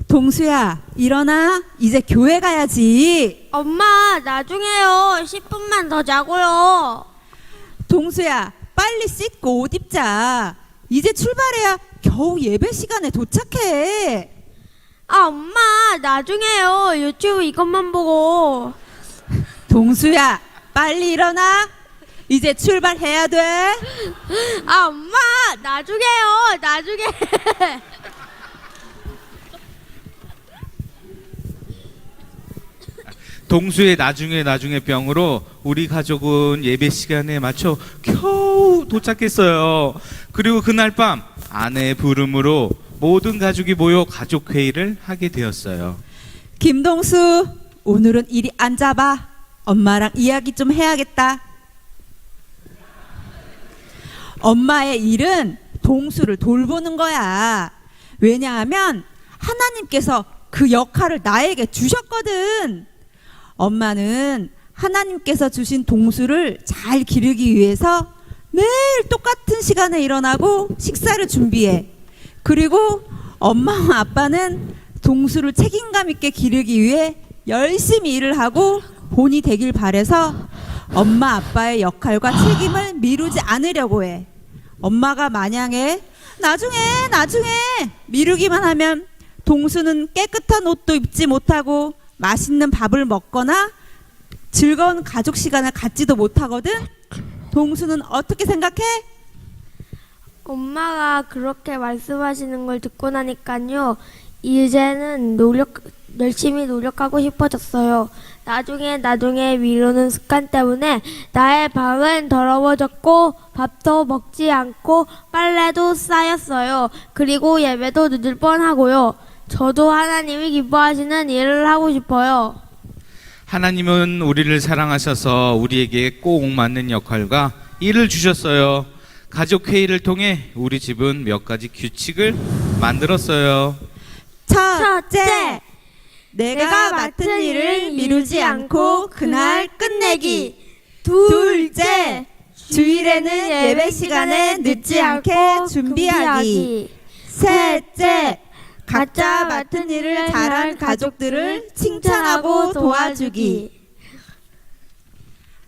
동수야, 일어나. 이제 교회 가야지. 엄마, 나중에요. 10분만 더 자고요. 동수야, 빨리 씻고 옷 입자. 이제 출발해야 겨우 예배 시간에 도착해. 엄마, 나중에요. 유튜브 이것만 보고. 동수야, 빨리 일어나. 이제 출발해야 돼. 엄마, 나중에요. 나중에. 동수의 나중에 병으로 우리 가족은 예배 시간에 맞춰 겨우 도착했어요. 그리고 그날 밤 아내의 부름으로 모든 가족이 모여 가족 회의를 하게 되었어요. 김동수, 오늘은 이리 앉아봐. 엄마랑 이야기 좀 해야겠다. 엄마의 일은 동수를 돌보는 거야. 왜냐하면 하나님께서 그 역할을 나에게 주셨거든. 엄마는 하나님께서 주신 동수를 잘 기르기 위해서 매일 똑같은 시간에 일어나고 식사를 준비해. 그리고 엄마와 아빠는 동수를 책임감 있게 기르기 위해 열심히 일을 하고 본이 되길 바래서 엄마 아빠의 역할과 책임을 미루지 않으려고 해. 엄마가 만약에 나중에 미루기만 하면 동수는 깨끗한 옷도 입지 못하고 맛있는 밥을 먹거나 즐거운 가족 시간을 갖지도 못하거든. 동수는 어떻게 생각해? 엄마가 그렇게 말씀하시는 걸 듣고 나니까요. 이제는 열심히 노력하고 싶어졌어요. 나중에 미루는 습관 때문에 나의 방은 더러워졌고 밥도 먹지 않고 빨래도 쌓였어요. 그리고 예배도 늦을 뻔하고요. 저도 하나님이 기뻐하시는 일을 하고 싶어요. 하나님은 우리를 사랑하셔서 우리에게 꼭 맞는 역할과 일을 주셨어요. 가족 회의를 통해 우리 집은 몇 가지 규칙을 만들었어요. 첫째, 내가 맡은 일을 미루지 않고 그날 끝내기. 둘째, 주일에는 예배 시간에 늦지 않게 준비하기. 셋째, 각자 맡은 일을 잘한 가족들을 칭찬하고 도와주기.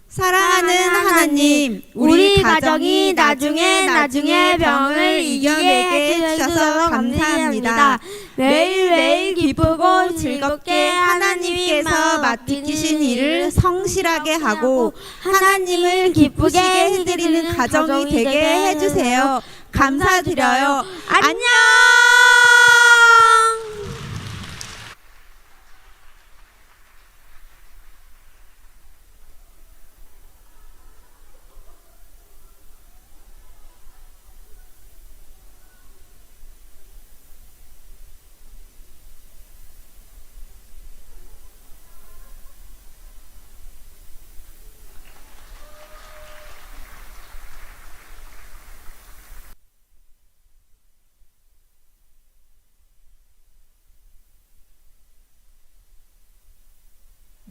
사랑하는 하나님, 우리 가정이 나중에 병을 이겨내게 해주셔서 감사합니다. 매일매일 기쁘고 즐겁게 하나님께서 맡기신 일을 성실하게 하고 하나님을 기쁘게 해드리는 가정이 되게 해주세요. 감사드려요. 안녕!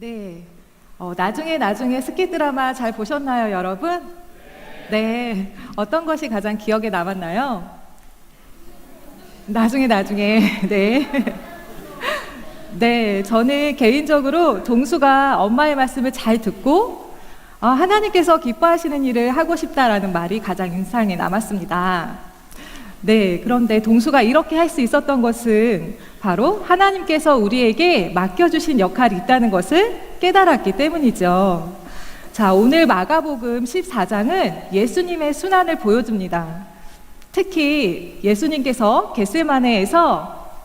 네. 나중에 스키 드라마 잘 보셨나요, 여러분? 네. 어떤 것이 가장 기억에 남았나요? 나중에. 네. 네. 저는 개인적으로 동수가 엄마의 말씀을 잘 듣고 하나님께서 기뻐하시는 일을 하고 싶다라는 말이 가장 인상에 남았습니다. 네, 그런데 동수가 이렇게 할 수 있었던 것은 바로 하나님께서 우리에게 맡겨주신 역할이 있다는 것을 깨달았기 때문이죠. 자, 오늘 마가복음 14장은 예수님의 순환을 보여줍니다. 특히 예수님께서 겟세마네에서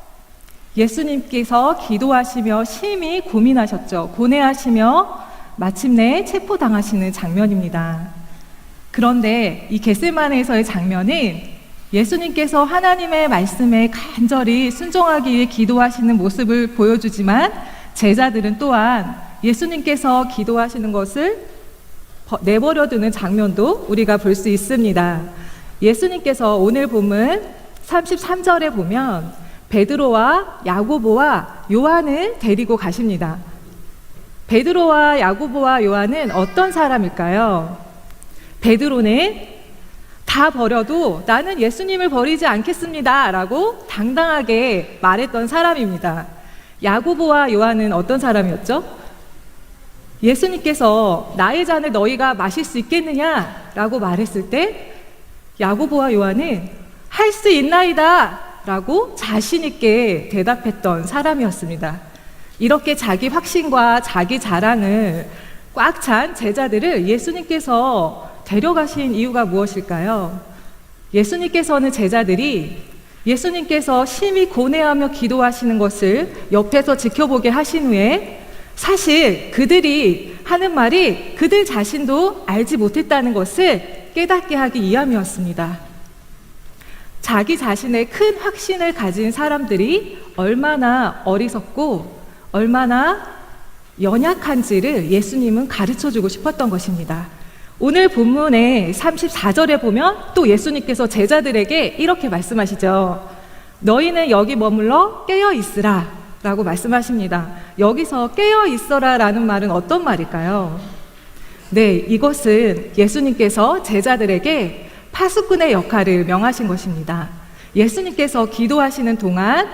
예수님께서 기도하시며 심히 고민하셨죠. 고뇌하시며 마침내 체포당하시는 장면입니다. 그런데 이 겟세마네에서의 장면은 예수님께서 하나님의 말씀에 간절히 순종하기 위해 기도하시는 모습을 보여주지만 제자들은 또한 예수님께서 기도하시는 것을 내버려두는 장면도 우리가 볼 수 있습니다. 예수님께서 오늘 본문 33절에 보면 베드로와 야고보와 요한을 데리고 가십니다. 베드로와 야고보와 요한은 어떤 사람일까요? 베드로는 다 버려도 나는 예수님을 버리지 않겠습니다 라고 당당하게 말했던 사람입니다. 야고보와 요한은 어떤 사람이었죠? 예수님께서 나의 잔을 너희가 마실 수 있겠느냐 라고 말했을 때 야고보와 요한은 할 수 있나이다 라고 자신 있게 대답했던 사람이었습니다. 이렇게 자기 확신과 자기 자랑을 꽉 찬 제자들을 예수님께서 데려가신 이유가 무엇일까요? 예수님께서는 제자들이 예수님께서 심히 고뇌하며 기도하시는 것을 옆에서 지켜보게 하신 후에 사실 그들이 하는 말이 그들 자신도 알지 못했다는 것을 깨닫게 하기 위함이었습니다. 자기 자신의 큰 확신을 가진 사람들이 얼마나 어리석고 얼마나 연약한지를 예수님은 가르쳐주고 싶었던 것입니다. 오늘 본문의 34절에 보면 또 예수님께서 제자들에게 이렇게 말씀하시죠. 너희는 여기 머물러 깨어 있으라 라고 말씀하십니다. 여기서 깨어 있어라 라는 말은 어떤 말일까요? 네, 이것은 예수님께서 제자들에게 파수꾼의 역할을 명하신 것입니다. 예수님께서 기도하시는 동안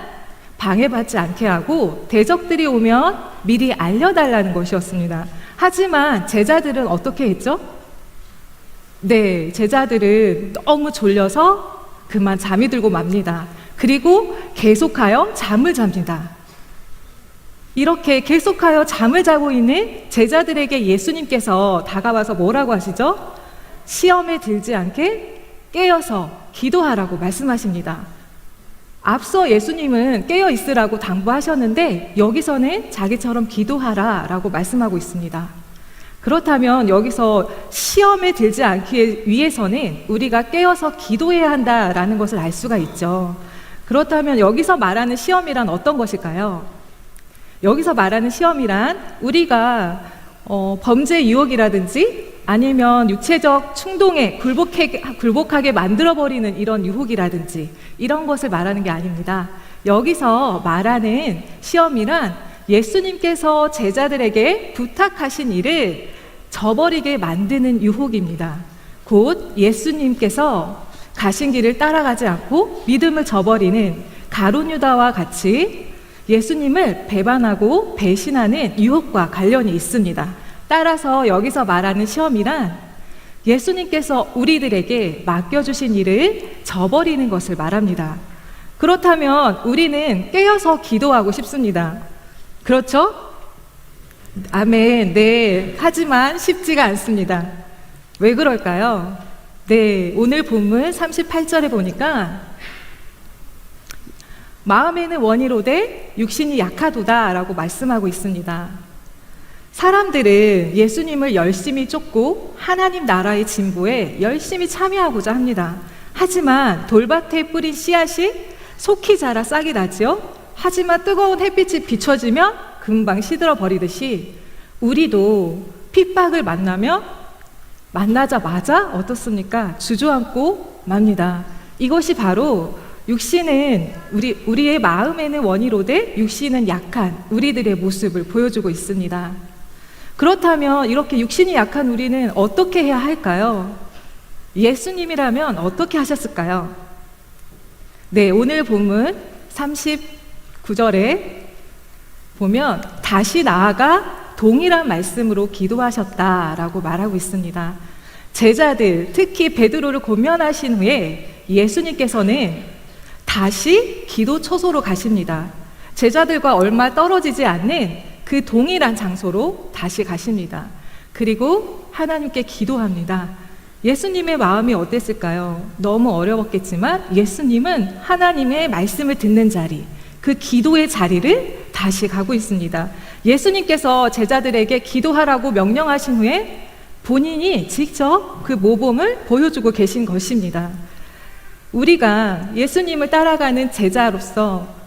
방해받지 않게 하고 대적들이 오면 미리 알려달라는 것이었습니다. 하지만 제자들은 어떻게 했죠? 네, 제자들은 너무 졸려서 그만 잠이 들고 맙니다. 그리고 계속하여 잠을 잡니다. 이렇게 계속하여 잠을 자고 있는 제자들에게 예수님께서 다가와서 뭐라고 하시죠? 시험에 들지 않게 깨어서 기도하라고 말씀하십니다. 앞서 예수님은 깨어 있으라고 당부하셨는데 여기서는 자기처럼 기도하라 라고 말씀하고 있습니다. 그렇다면 여기서 시험에 들지 않기 위해서는 우리가 깨어서 기도해야 한다라는 것을 알 수가 있죠. 그렇다면 여기서 말하는 시험이란 어떤 것일까요? 여기서 말하는 시험이란 우리가 범죄 유혹이라든지 아니면 육체적 충동에 굴복하게 만들어버리는 이런 유혹이라든지 이런 것을 말하는 게 아닙니다. 여기서 말하는 시험이란 예수님께서 제자들에게 부탁하신 일을 저버리게 만드는 유혹입니다. 곧 예수님께서 가신 길을 따라가지 않고 믿음을 저버리는 가룟 유다와 같이 예수님을 배반하고 배신하는 유혹과 관련이 있습니다. 따라서 여기서 말하는 시험이란 예수님께서 우리들에게 맡겨주신 일을 저버리는 것을 말합니다. 그렇다면 우리는 깨어서 기도하고 싶습니다. 그렇죠? 아멘. 네. 하지만 쉽지가 않습니다. 왜 그럴까요? 네. 오늘 본문 38절에 보니까 마음에는 원이로되 육신이 약하도다 라고 말씀하고 있습니다. 사람들은 예수님을 열심히 쫓고 하나님 나라의 진보에 열심히 참여하고자 합니다. 하지만 돌밭에 뿌린 씨앗이 속히 자라 싹이 나지요. 하지만 뜨거운 햇빛이 비춰지면 금방 시들어 버리듯이 우리도 핍박을 만나자마자 어떻습니까? 주저앉고 맙니다. 이것이 바로 육신은 우리의 마음에는 원이로되 육신은 약한 우리들의 모습을 보여주고 있습니다. 그렇다면 이렇게 육신이 약한 우리는 어떻게 해야 할까요? 예수님이라면 어떻게 하셨을까요? 네, 오늘 본문 39절에 보면 다시 나아가 동일한 말씀으로 기도하셨다라고 말하고 있습니다. 제자들, 특히 베드로를 권면하신 후에 예수님께서는 다시 기도 처소로 가십니다. 제자들과 얼마 떨어지지 않는 그 동일한 장소로 다시 가십니다. 그리고 하나님께 기도합니다. 예수님의 마음이 어땠을까요? 너무 어려웠겠지만 예수님은 하나님의 말씀을 듣는 자리, 그 기도의 자리를 다시 가고 있습니다. 예수님께서 제자들에게 기도하라고 명령하신 후에 본인이 직접 그 모범을 보여주고 계신 것입니다. 우리가 예수님을 따라가는 제자로서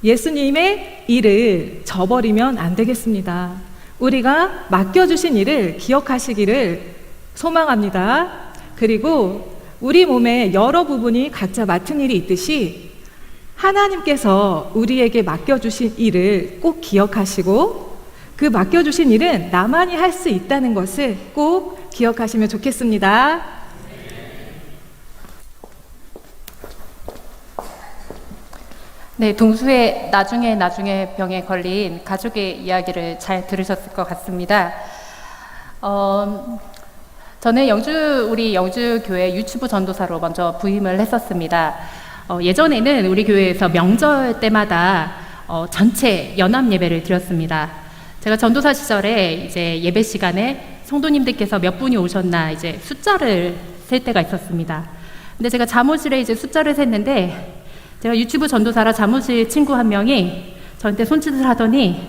예수님의 일을 저버리면 안 되겠습니다. 우리가 맡겨주신 일을 기억하시기를 소망합니다. 그리고 우리 몸의 여러 부분이 각자 맡은 일이 있듯이 하나님께서 우리에게 맡겨주신 일을 꼭 기억하시고 그 맡겨주신 일은 나만이 할 수 있다는 것을 꼭 기억하시면 좋겠습니다. 네, 동수의 나중에 병에 걸린 가족의 이야기를 잘 들으셨을 것 같습니다. 저는 우리 영주 교회 유치부 전도사로 먼저 부임을 했었습니다. 예전에는 우리 교회에서 명절 때마다 전체 연합 예배를 드렸습니다. 제가 전도사 시절에 이제 예배 시간에 성도님들께서 몇 분이 오셨나 이제 숫자를 셀 때가 있었습니다. 근데 제가 잠옷실에 이제 숫자를 셌는데 제가 유치부 전도사라 잠옷실 친구 한 명이 저한테 손짓을 하더니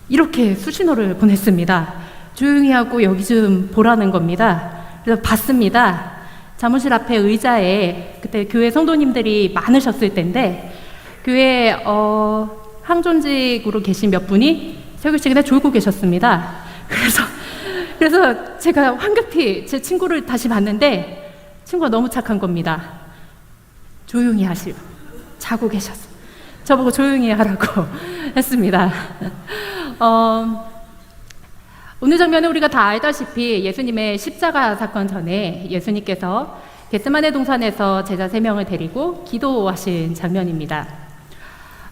이렇게 수신호를 보냈습니다. 조용히 하고 여기 좀 보라는 겁니다. 그래서 봤습니다. 잠옷실 앞에 의자에 그때 교회 성도님들이 많으셨을 때인데 교회 항존직으로 계신 몇 분이 설교 시간에 졸고 계셨습니다. 그래서 제가 황급히 제 친구를 다시 봤는데 친구가 너무 착한 겁니다. 조용히 하시오. 자고 계셔서 저보고 조용히 하라고 했습니다. 오늘 장면은 우리가 다 알다시피 예수님의 십자가 사건 전에 예수님께서 겟세마네 동산에서 제자 3명을 데리고 기도하신 장면입니다.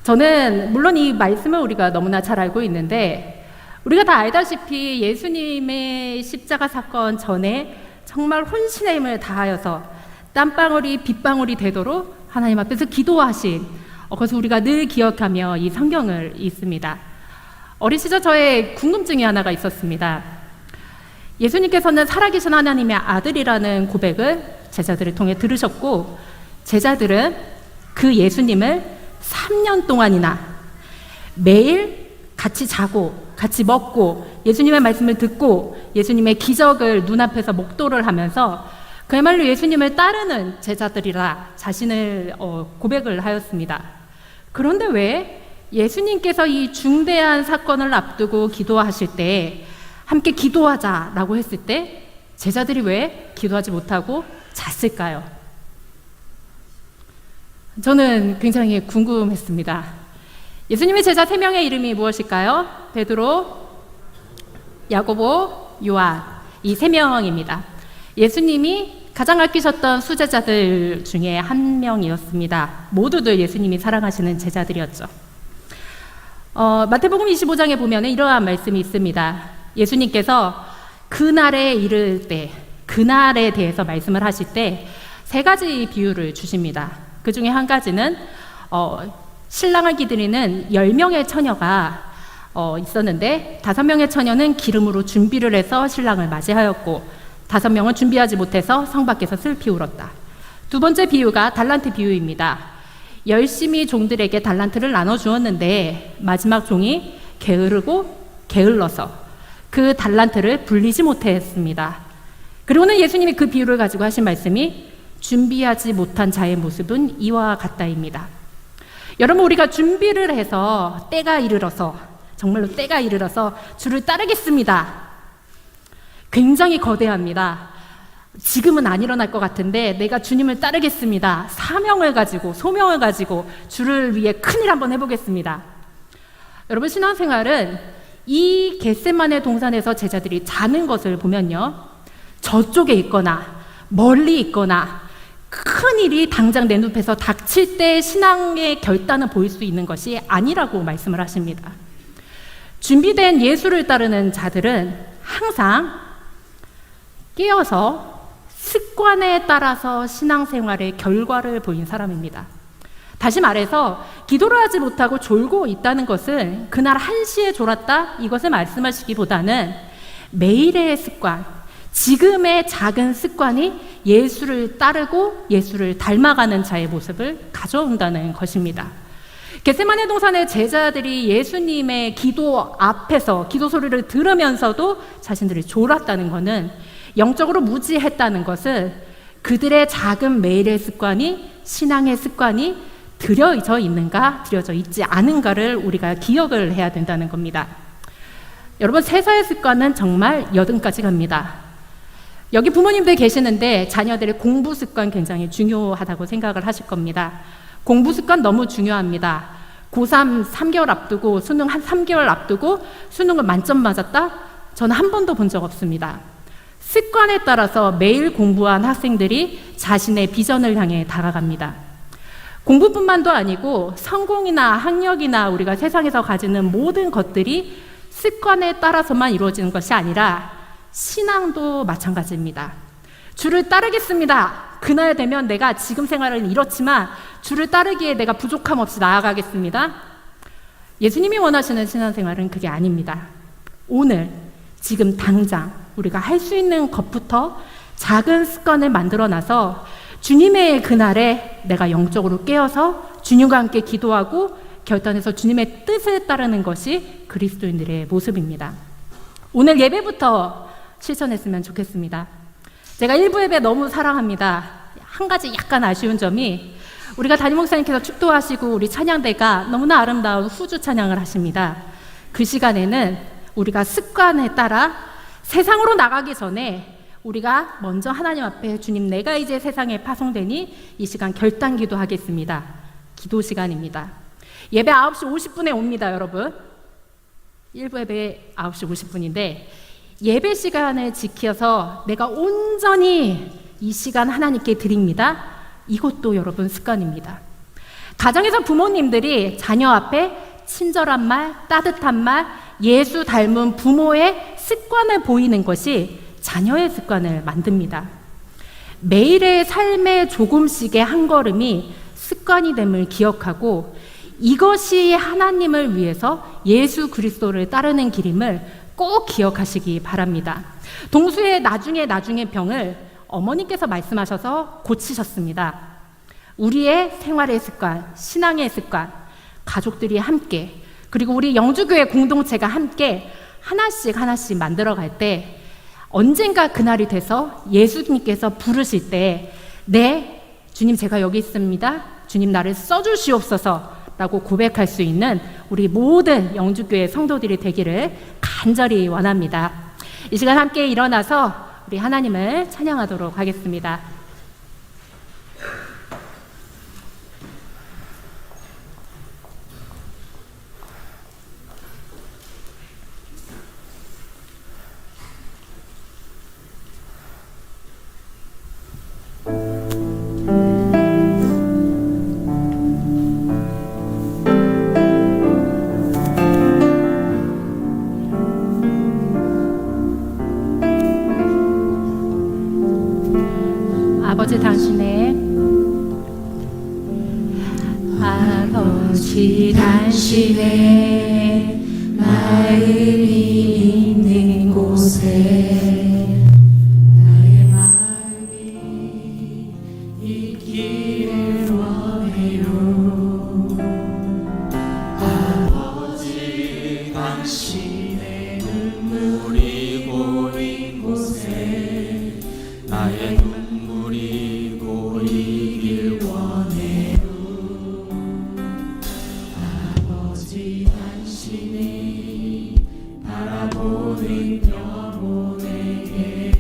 저는 물론 이 말씀을 우리가 너무나 잘 알고 있는데 우리가 다 알다시피 예수님의 십자가 사건 전에 정말 혼신의 힘을 다하여서 땀방울이 빗방울이 되도록 하나님 앞에서 기도하신 그것을 우리가 늘 기억하며 이 성경을 읽습니다. 어린 시절 저의 궁금증이 하나가 있었습니다. 예수님께서는 살아계신 하나님의 아들이라는 고백을 제자들을 통해 들으셨고 제자들은 그 예수님을 3년 동안이나 매일 같이 자고 같이 먹고 예수님의 말씀을 듣고 예수님의 기적을 눈앞에서 목도를 하면서 그야말로 예수님을 따르는 제자들이라 자신을 고백을 하였습니다. 그런데 왜 예수님께서 이 중대한 사건을 앞두고 기도하실 때 함께 기도하자라고 했을 때 제자들이 왜 기도하지 못하고 잤을까요? 저는 굉장히 궁금했습니다. 예수님의 제자 3명의 이름이 무엇일까요? 베드로, 야고보, 요한 이 3명입니다. 예수님이 가장 아끼셨던 수제자들 중에 한 명이었습니다. 모두들 예수님이 사랑하시는 제자들이었죠. 마태복음 25장에 보면 이러한 말씀이 있습니다. 예수님께서 그날에 이를 때, 그날에 대해서 말씀을 하실 때 3가지 비유를 주십니다. 그 중에 한 가지는 신랑을 기다리는 10명의 처녀가 있었는데 5명의 처녀는 기름으로 준비를 해서 신랑을 맞이하였고 5명은 준비하지 못해서 성 밖에서 슬피 울었다. 2번째 비유가 달란트 비유입니다. 열심히 종들에게 달란트를 나눠주었는데 마지막 종이 게을러서 그 달란트를 불리지 못했습니다. 그리고는 예수님이 그 비유를 가지고 하신 말씀이 준비하지 못한 자의 모습은 이와 같다입니다. 여러분 우리가 준비를 해서 때가 이르러서 정말로 때가 이르러서 주를 따르겠습니다. 굉장히 거대합니다. 지금은 안 일어날 것 같은데 내가 주님을 따르겠습니다. 사명을 가지고 소명을 가지고 주를 위해 큰일 한번 해보겠습니다. 여러분, 신앙생활은 이 겟세마네 동산에서 제자들이 자는 것을 보면요, 저쪽에 있거나 멀리 있거나 큰 일이 당장 내 눈앞에서 닥칠 때 신앙의 결단은 보일 수 있는 것이 아니라고 말씀을 하십니다. 준비된 예수를 따르는 자들은 항상 깨어서 습관에 따라서 신앙생활의 결과를 보인 사람입니다. 다시 말해서 기도를 하지 못하고 졸고 있다는 것은 그날 1시에 졸았다 이것을 말씀하시기보다는 매일의 습관, 지금의 작은 습관이 예수를 따르고 예수를 닮아가는 자의 모습을 가져온다는 것입니다. 겟세마네 동산의 제자들이 예수님의 기도 앞에서 기도 소리를 들으면서도 자신들이 졸았다는 것은, 영적으로 무지했다는 것은 그들의 작은 매일의 습관이, 신앙의 습관이 들여져 있는가 들여져 있지 않은가를 우리가 기억을 해야 된다는 겁니다. 여러분, 세상의 습관은 정말 여든까지 갑니다. 여기 부모님들 계시는데 자녀들의 공부 습관 굉장히 중요하다고 생각을 하실 겁니다. 공부 습관 너무 중요합니다. 고3 3개월 앞두고 수능 한 3개월 앞두고 수능을 만점 맞았다? 저는 한 번도 본 적 없습니다. 습관에 따라서 매일 공부한 학생들이 자신의 비전을 향해 다가갑니다. 공부뿐만도 아니고 성공이나 학력이나 우리가 세상에서 가지는 모든 것들이 습관에 따라서만 이루어지는 것이 아니라 신앙도 마찬가지입니다. 주를 따르겠습니다. 그날 되면 내가 지금 생활은 이렇지만 주를 따르기에 내가 부족함 없이 나아가겠습니다. 예수님이 원하시는 신앙생활은 그게 아닙니다. 오늘, 지금 당장 우리가 할 수 있는 것부터 작은 습관을 만들어놔서 주님의 그날에 내가 영적으로 깨어서 주님과 함께 기도하고 결단해서 주님의 뜻을 따르는 것이 그리스도인들의 모습입니다. 오늘 예배부터 실천했으면 좋겠습니다. 제가 일부 예배 너무 사랑합니다. 한 가지 약간 아쉬운 점이, 우리가 담임 목사님께서 축도하시고 우리 찬양대가 너무나 아름다운 후주 찬양을 하십니다. 그 시간에는 우리가 습관에 따라 세상으로 나가기 전에 우리가 먼저 하나님 앞에 주님, 내가 이제 세상에 파송되니 이 시간 결단 기도하겠습니다. 기도 시간입니다. 예배 9시 50분에 옵니다, 여러분. 일부 예배 9시 50분인데 예배 시간을 지켜서 내가 온전히 이 시간 하나님께 드립니다. 이것도 여러분 습관입니다. 가정에서 부모님들이 자녀 앞에 친절한 말, 따뜻한 말, 예수 닮은 부모의 습관을 보이는 것이 자녀의 습관을 만듭니다. 매일의 삶의 조금씩의 한 걸음이 습관이 됨을 기억하고 이것이 하나님을 위해서 예수 그리스도를 따르는 길임을 꼭 기억하시기 바랍니다. 동수의 나중에 병을 어머니께서 말씀하셔서 고치셨습니다. 우리의 생활의 습관, 신앙의 습관, 가족들이 함께, 그리고 우리 영주교회 공동체가 함께 하나씩 만들어갈 때 언젠가 그날이 돼서 예수님께서 부르실 때, 네, 주님 제가 여기 있습니다. 주님 나를 써주시옵소서 라고 고백할 수 있는 우리 모든 영주교회 성도들이 되기를 간절히 원합니다. 이 시간 함께 일어나서 우리 하나님을 찬양하도록 하겠습니다. 아버지 당신의 마음이 있는 곳에 나의 마음이 있기를 원해요. 아버지 당신의 눈물이 고인 곳에 나의 눈물이 고이길 원해요. 아버지 당신이 바라보는 영혼에게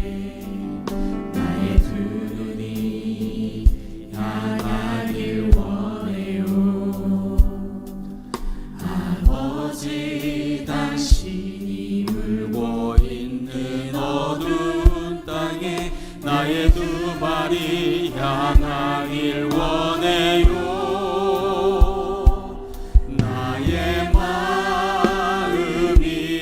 나의 두 눈이 향하길 원해요. 아버지 나의 두 발이 향하길 원해요. 나의 마음이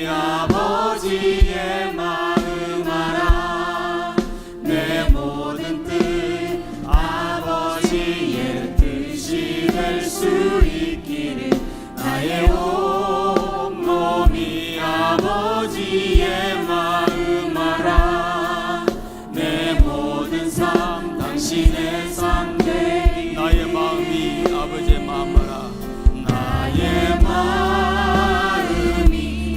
아버지의 마음 알아. 내 모든 뜻 아버지의 뜻이 될 수 있기를. 나의 온 몸이 아버지의 마음 알아. 내 모든 삶 당신의 삶 되기. 나의 마음이 아버지의 마음 알아. 나의 마음이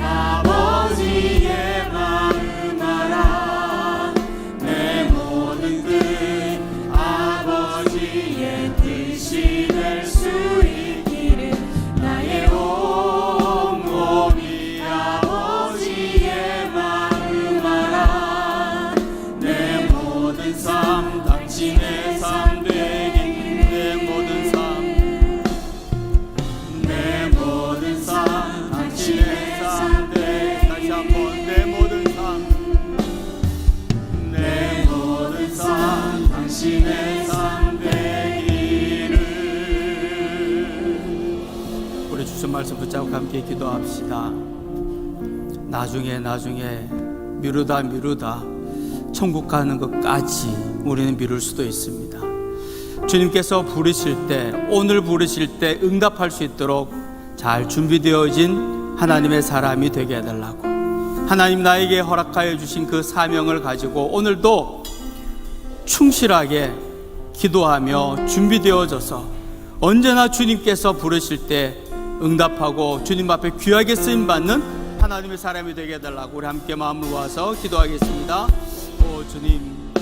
아버지의 마음 알아. 내 모든 뜻 아버지의 뜻이 될 수 있기를. 나의 온 몸이 아버지의 마음 알아. 내 모든 삶 당신의 삶 되기. 내 모든 삶, 내 모든 삶 당신의 삶 되기. 다시 한번 내 모든 삶, 내 모든 삶 당신의 삶 되기를. 우리 주신 말씀 붙잡고 함께 기도합시다. 나중에 미루다 천국 가는 것까지 우리는 미룰 수도 있습니다. 주님께서 부르실 때, 오늘 부르실 때 응답할 수 있도록 잘 준비되어진 하나님의 사람이 되게 해달라고, 하나님 나에게 허락하여 주신 그 사명을 가지고 오늘도 충실하게 기도하며 준비되어져서 언제나 주님께서 부르실 때 응답하고 주님 앞에 귀하게 쓰임받는 하나님의 사람이 되게 해달라고 우리 함께 마음을 모아서 기도하겠습니다. 오 주님,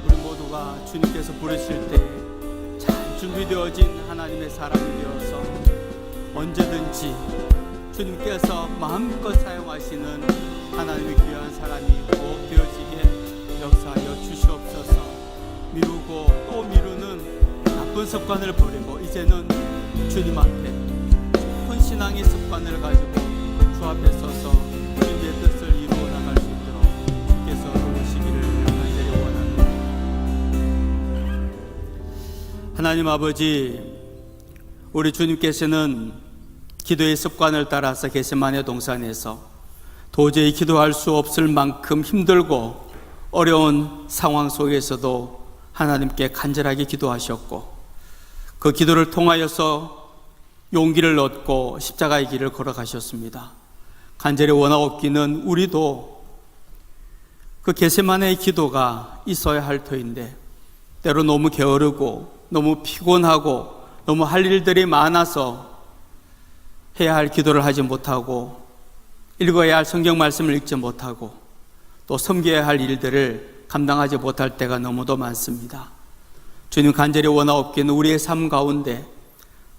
우리 모두가 주님께서 부르실 때 잘 준비되어진 하나님의 사람이 되어서 언제든지 주님께서 마음껏 사용하시는 하나님의 귀한 사람이 꼭 되어지게 역사하여 주시옵소서. 미루고 또 미루는 나쁜 습관을 버리고 이제는 주님 앞에 좋은 신앙의 습관을 가지고 주 앞에 서서 주님의 뜻을 이루어 나갈 수 있도록 주께서 도우시기를 간절히 원합니다. 하나님 아버지, 우리 주님께서는 기도의 습관을 따라서 겟세마네 동산에서 도저히 기도할 수 없을 만큼 힘들고 어려운 상황 속에서도 하나님께 간절하게 기도하셨고, 그 기도를 통하여서 용기를 얻고 십자가의 길을 걸어가셨습니다. 간절히 원하옵기는 우리도 그 겟세마네의 기도가 있어야 할 터인데 때로 너무 게으르고 너무 피곤하고 너무 할 일들이 많아서 해야 할 기도를 하지 못하고 읽어야 할 성경 말씀을 읽지 못하고 또 섬겨야 할 일들을 감당하지 못할 때가 너무도 많습니다. 주님, 간절히 원하옵기는 우리의 삶 가운데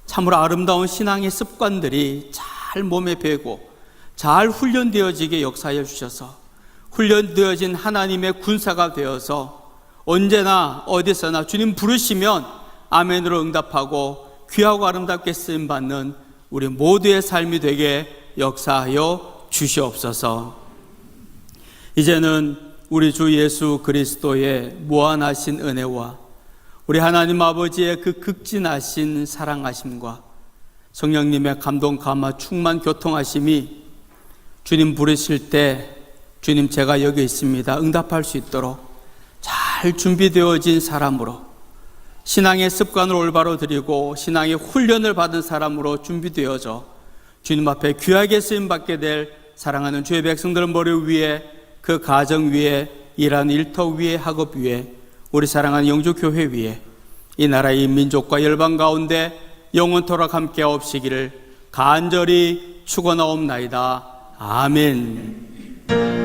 참으로 아름다운 신앙의 습관들이 잘 몸에 배고 잘 훈련되어지게 역사하여 주셔서 훈련되어진 하나님의 군사가 되어서 언제나 어디서나 주님 부르시면 아멘으로 응답하고 귀하고 아름답게 쓰임받는 우리 모두의 삶이 되게 역사하여 주시옵소서. 이제는 우리 주 예수 그리스도의 무한하신 은혜와 우리 하나님 아버지의 그 극진하신 사랑하심과 성령님의 감동 감화 충만 교통하심이 주님 부르실 때 주님 제가 여기 있습니다 응답할 수 있도록 잘 준비되어진 사람으로, 신앙의 습관을 올바로 드리고 신앙의 훈련을 받은 사람으로 준비되어져 주님 앞에 귀하게 쓰임받게 될 사랑하는 주의 백성들 머리 위에, 그 가정 위에, 일하는 일터 위에, 학업 위에, 우리 사랑하는 영주교회 위에, 이 나라의 민족과 열방 가운데 영원토록 함께 없으기를 간절히 축원하옵나이다. 아멘.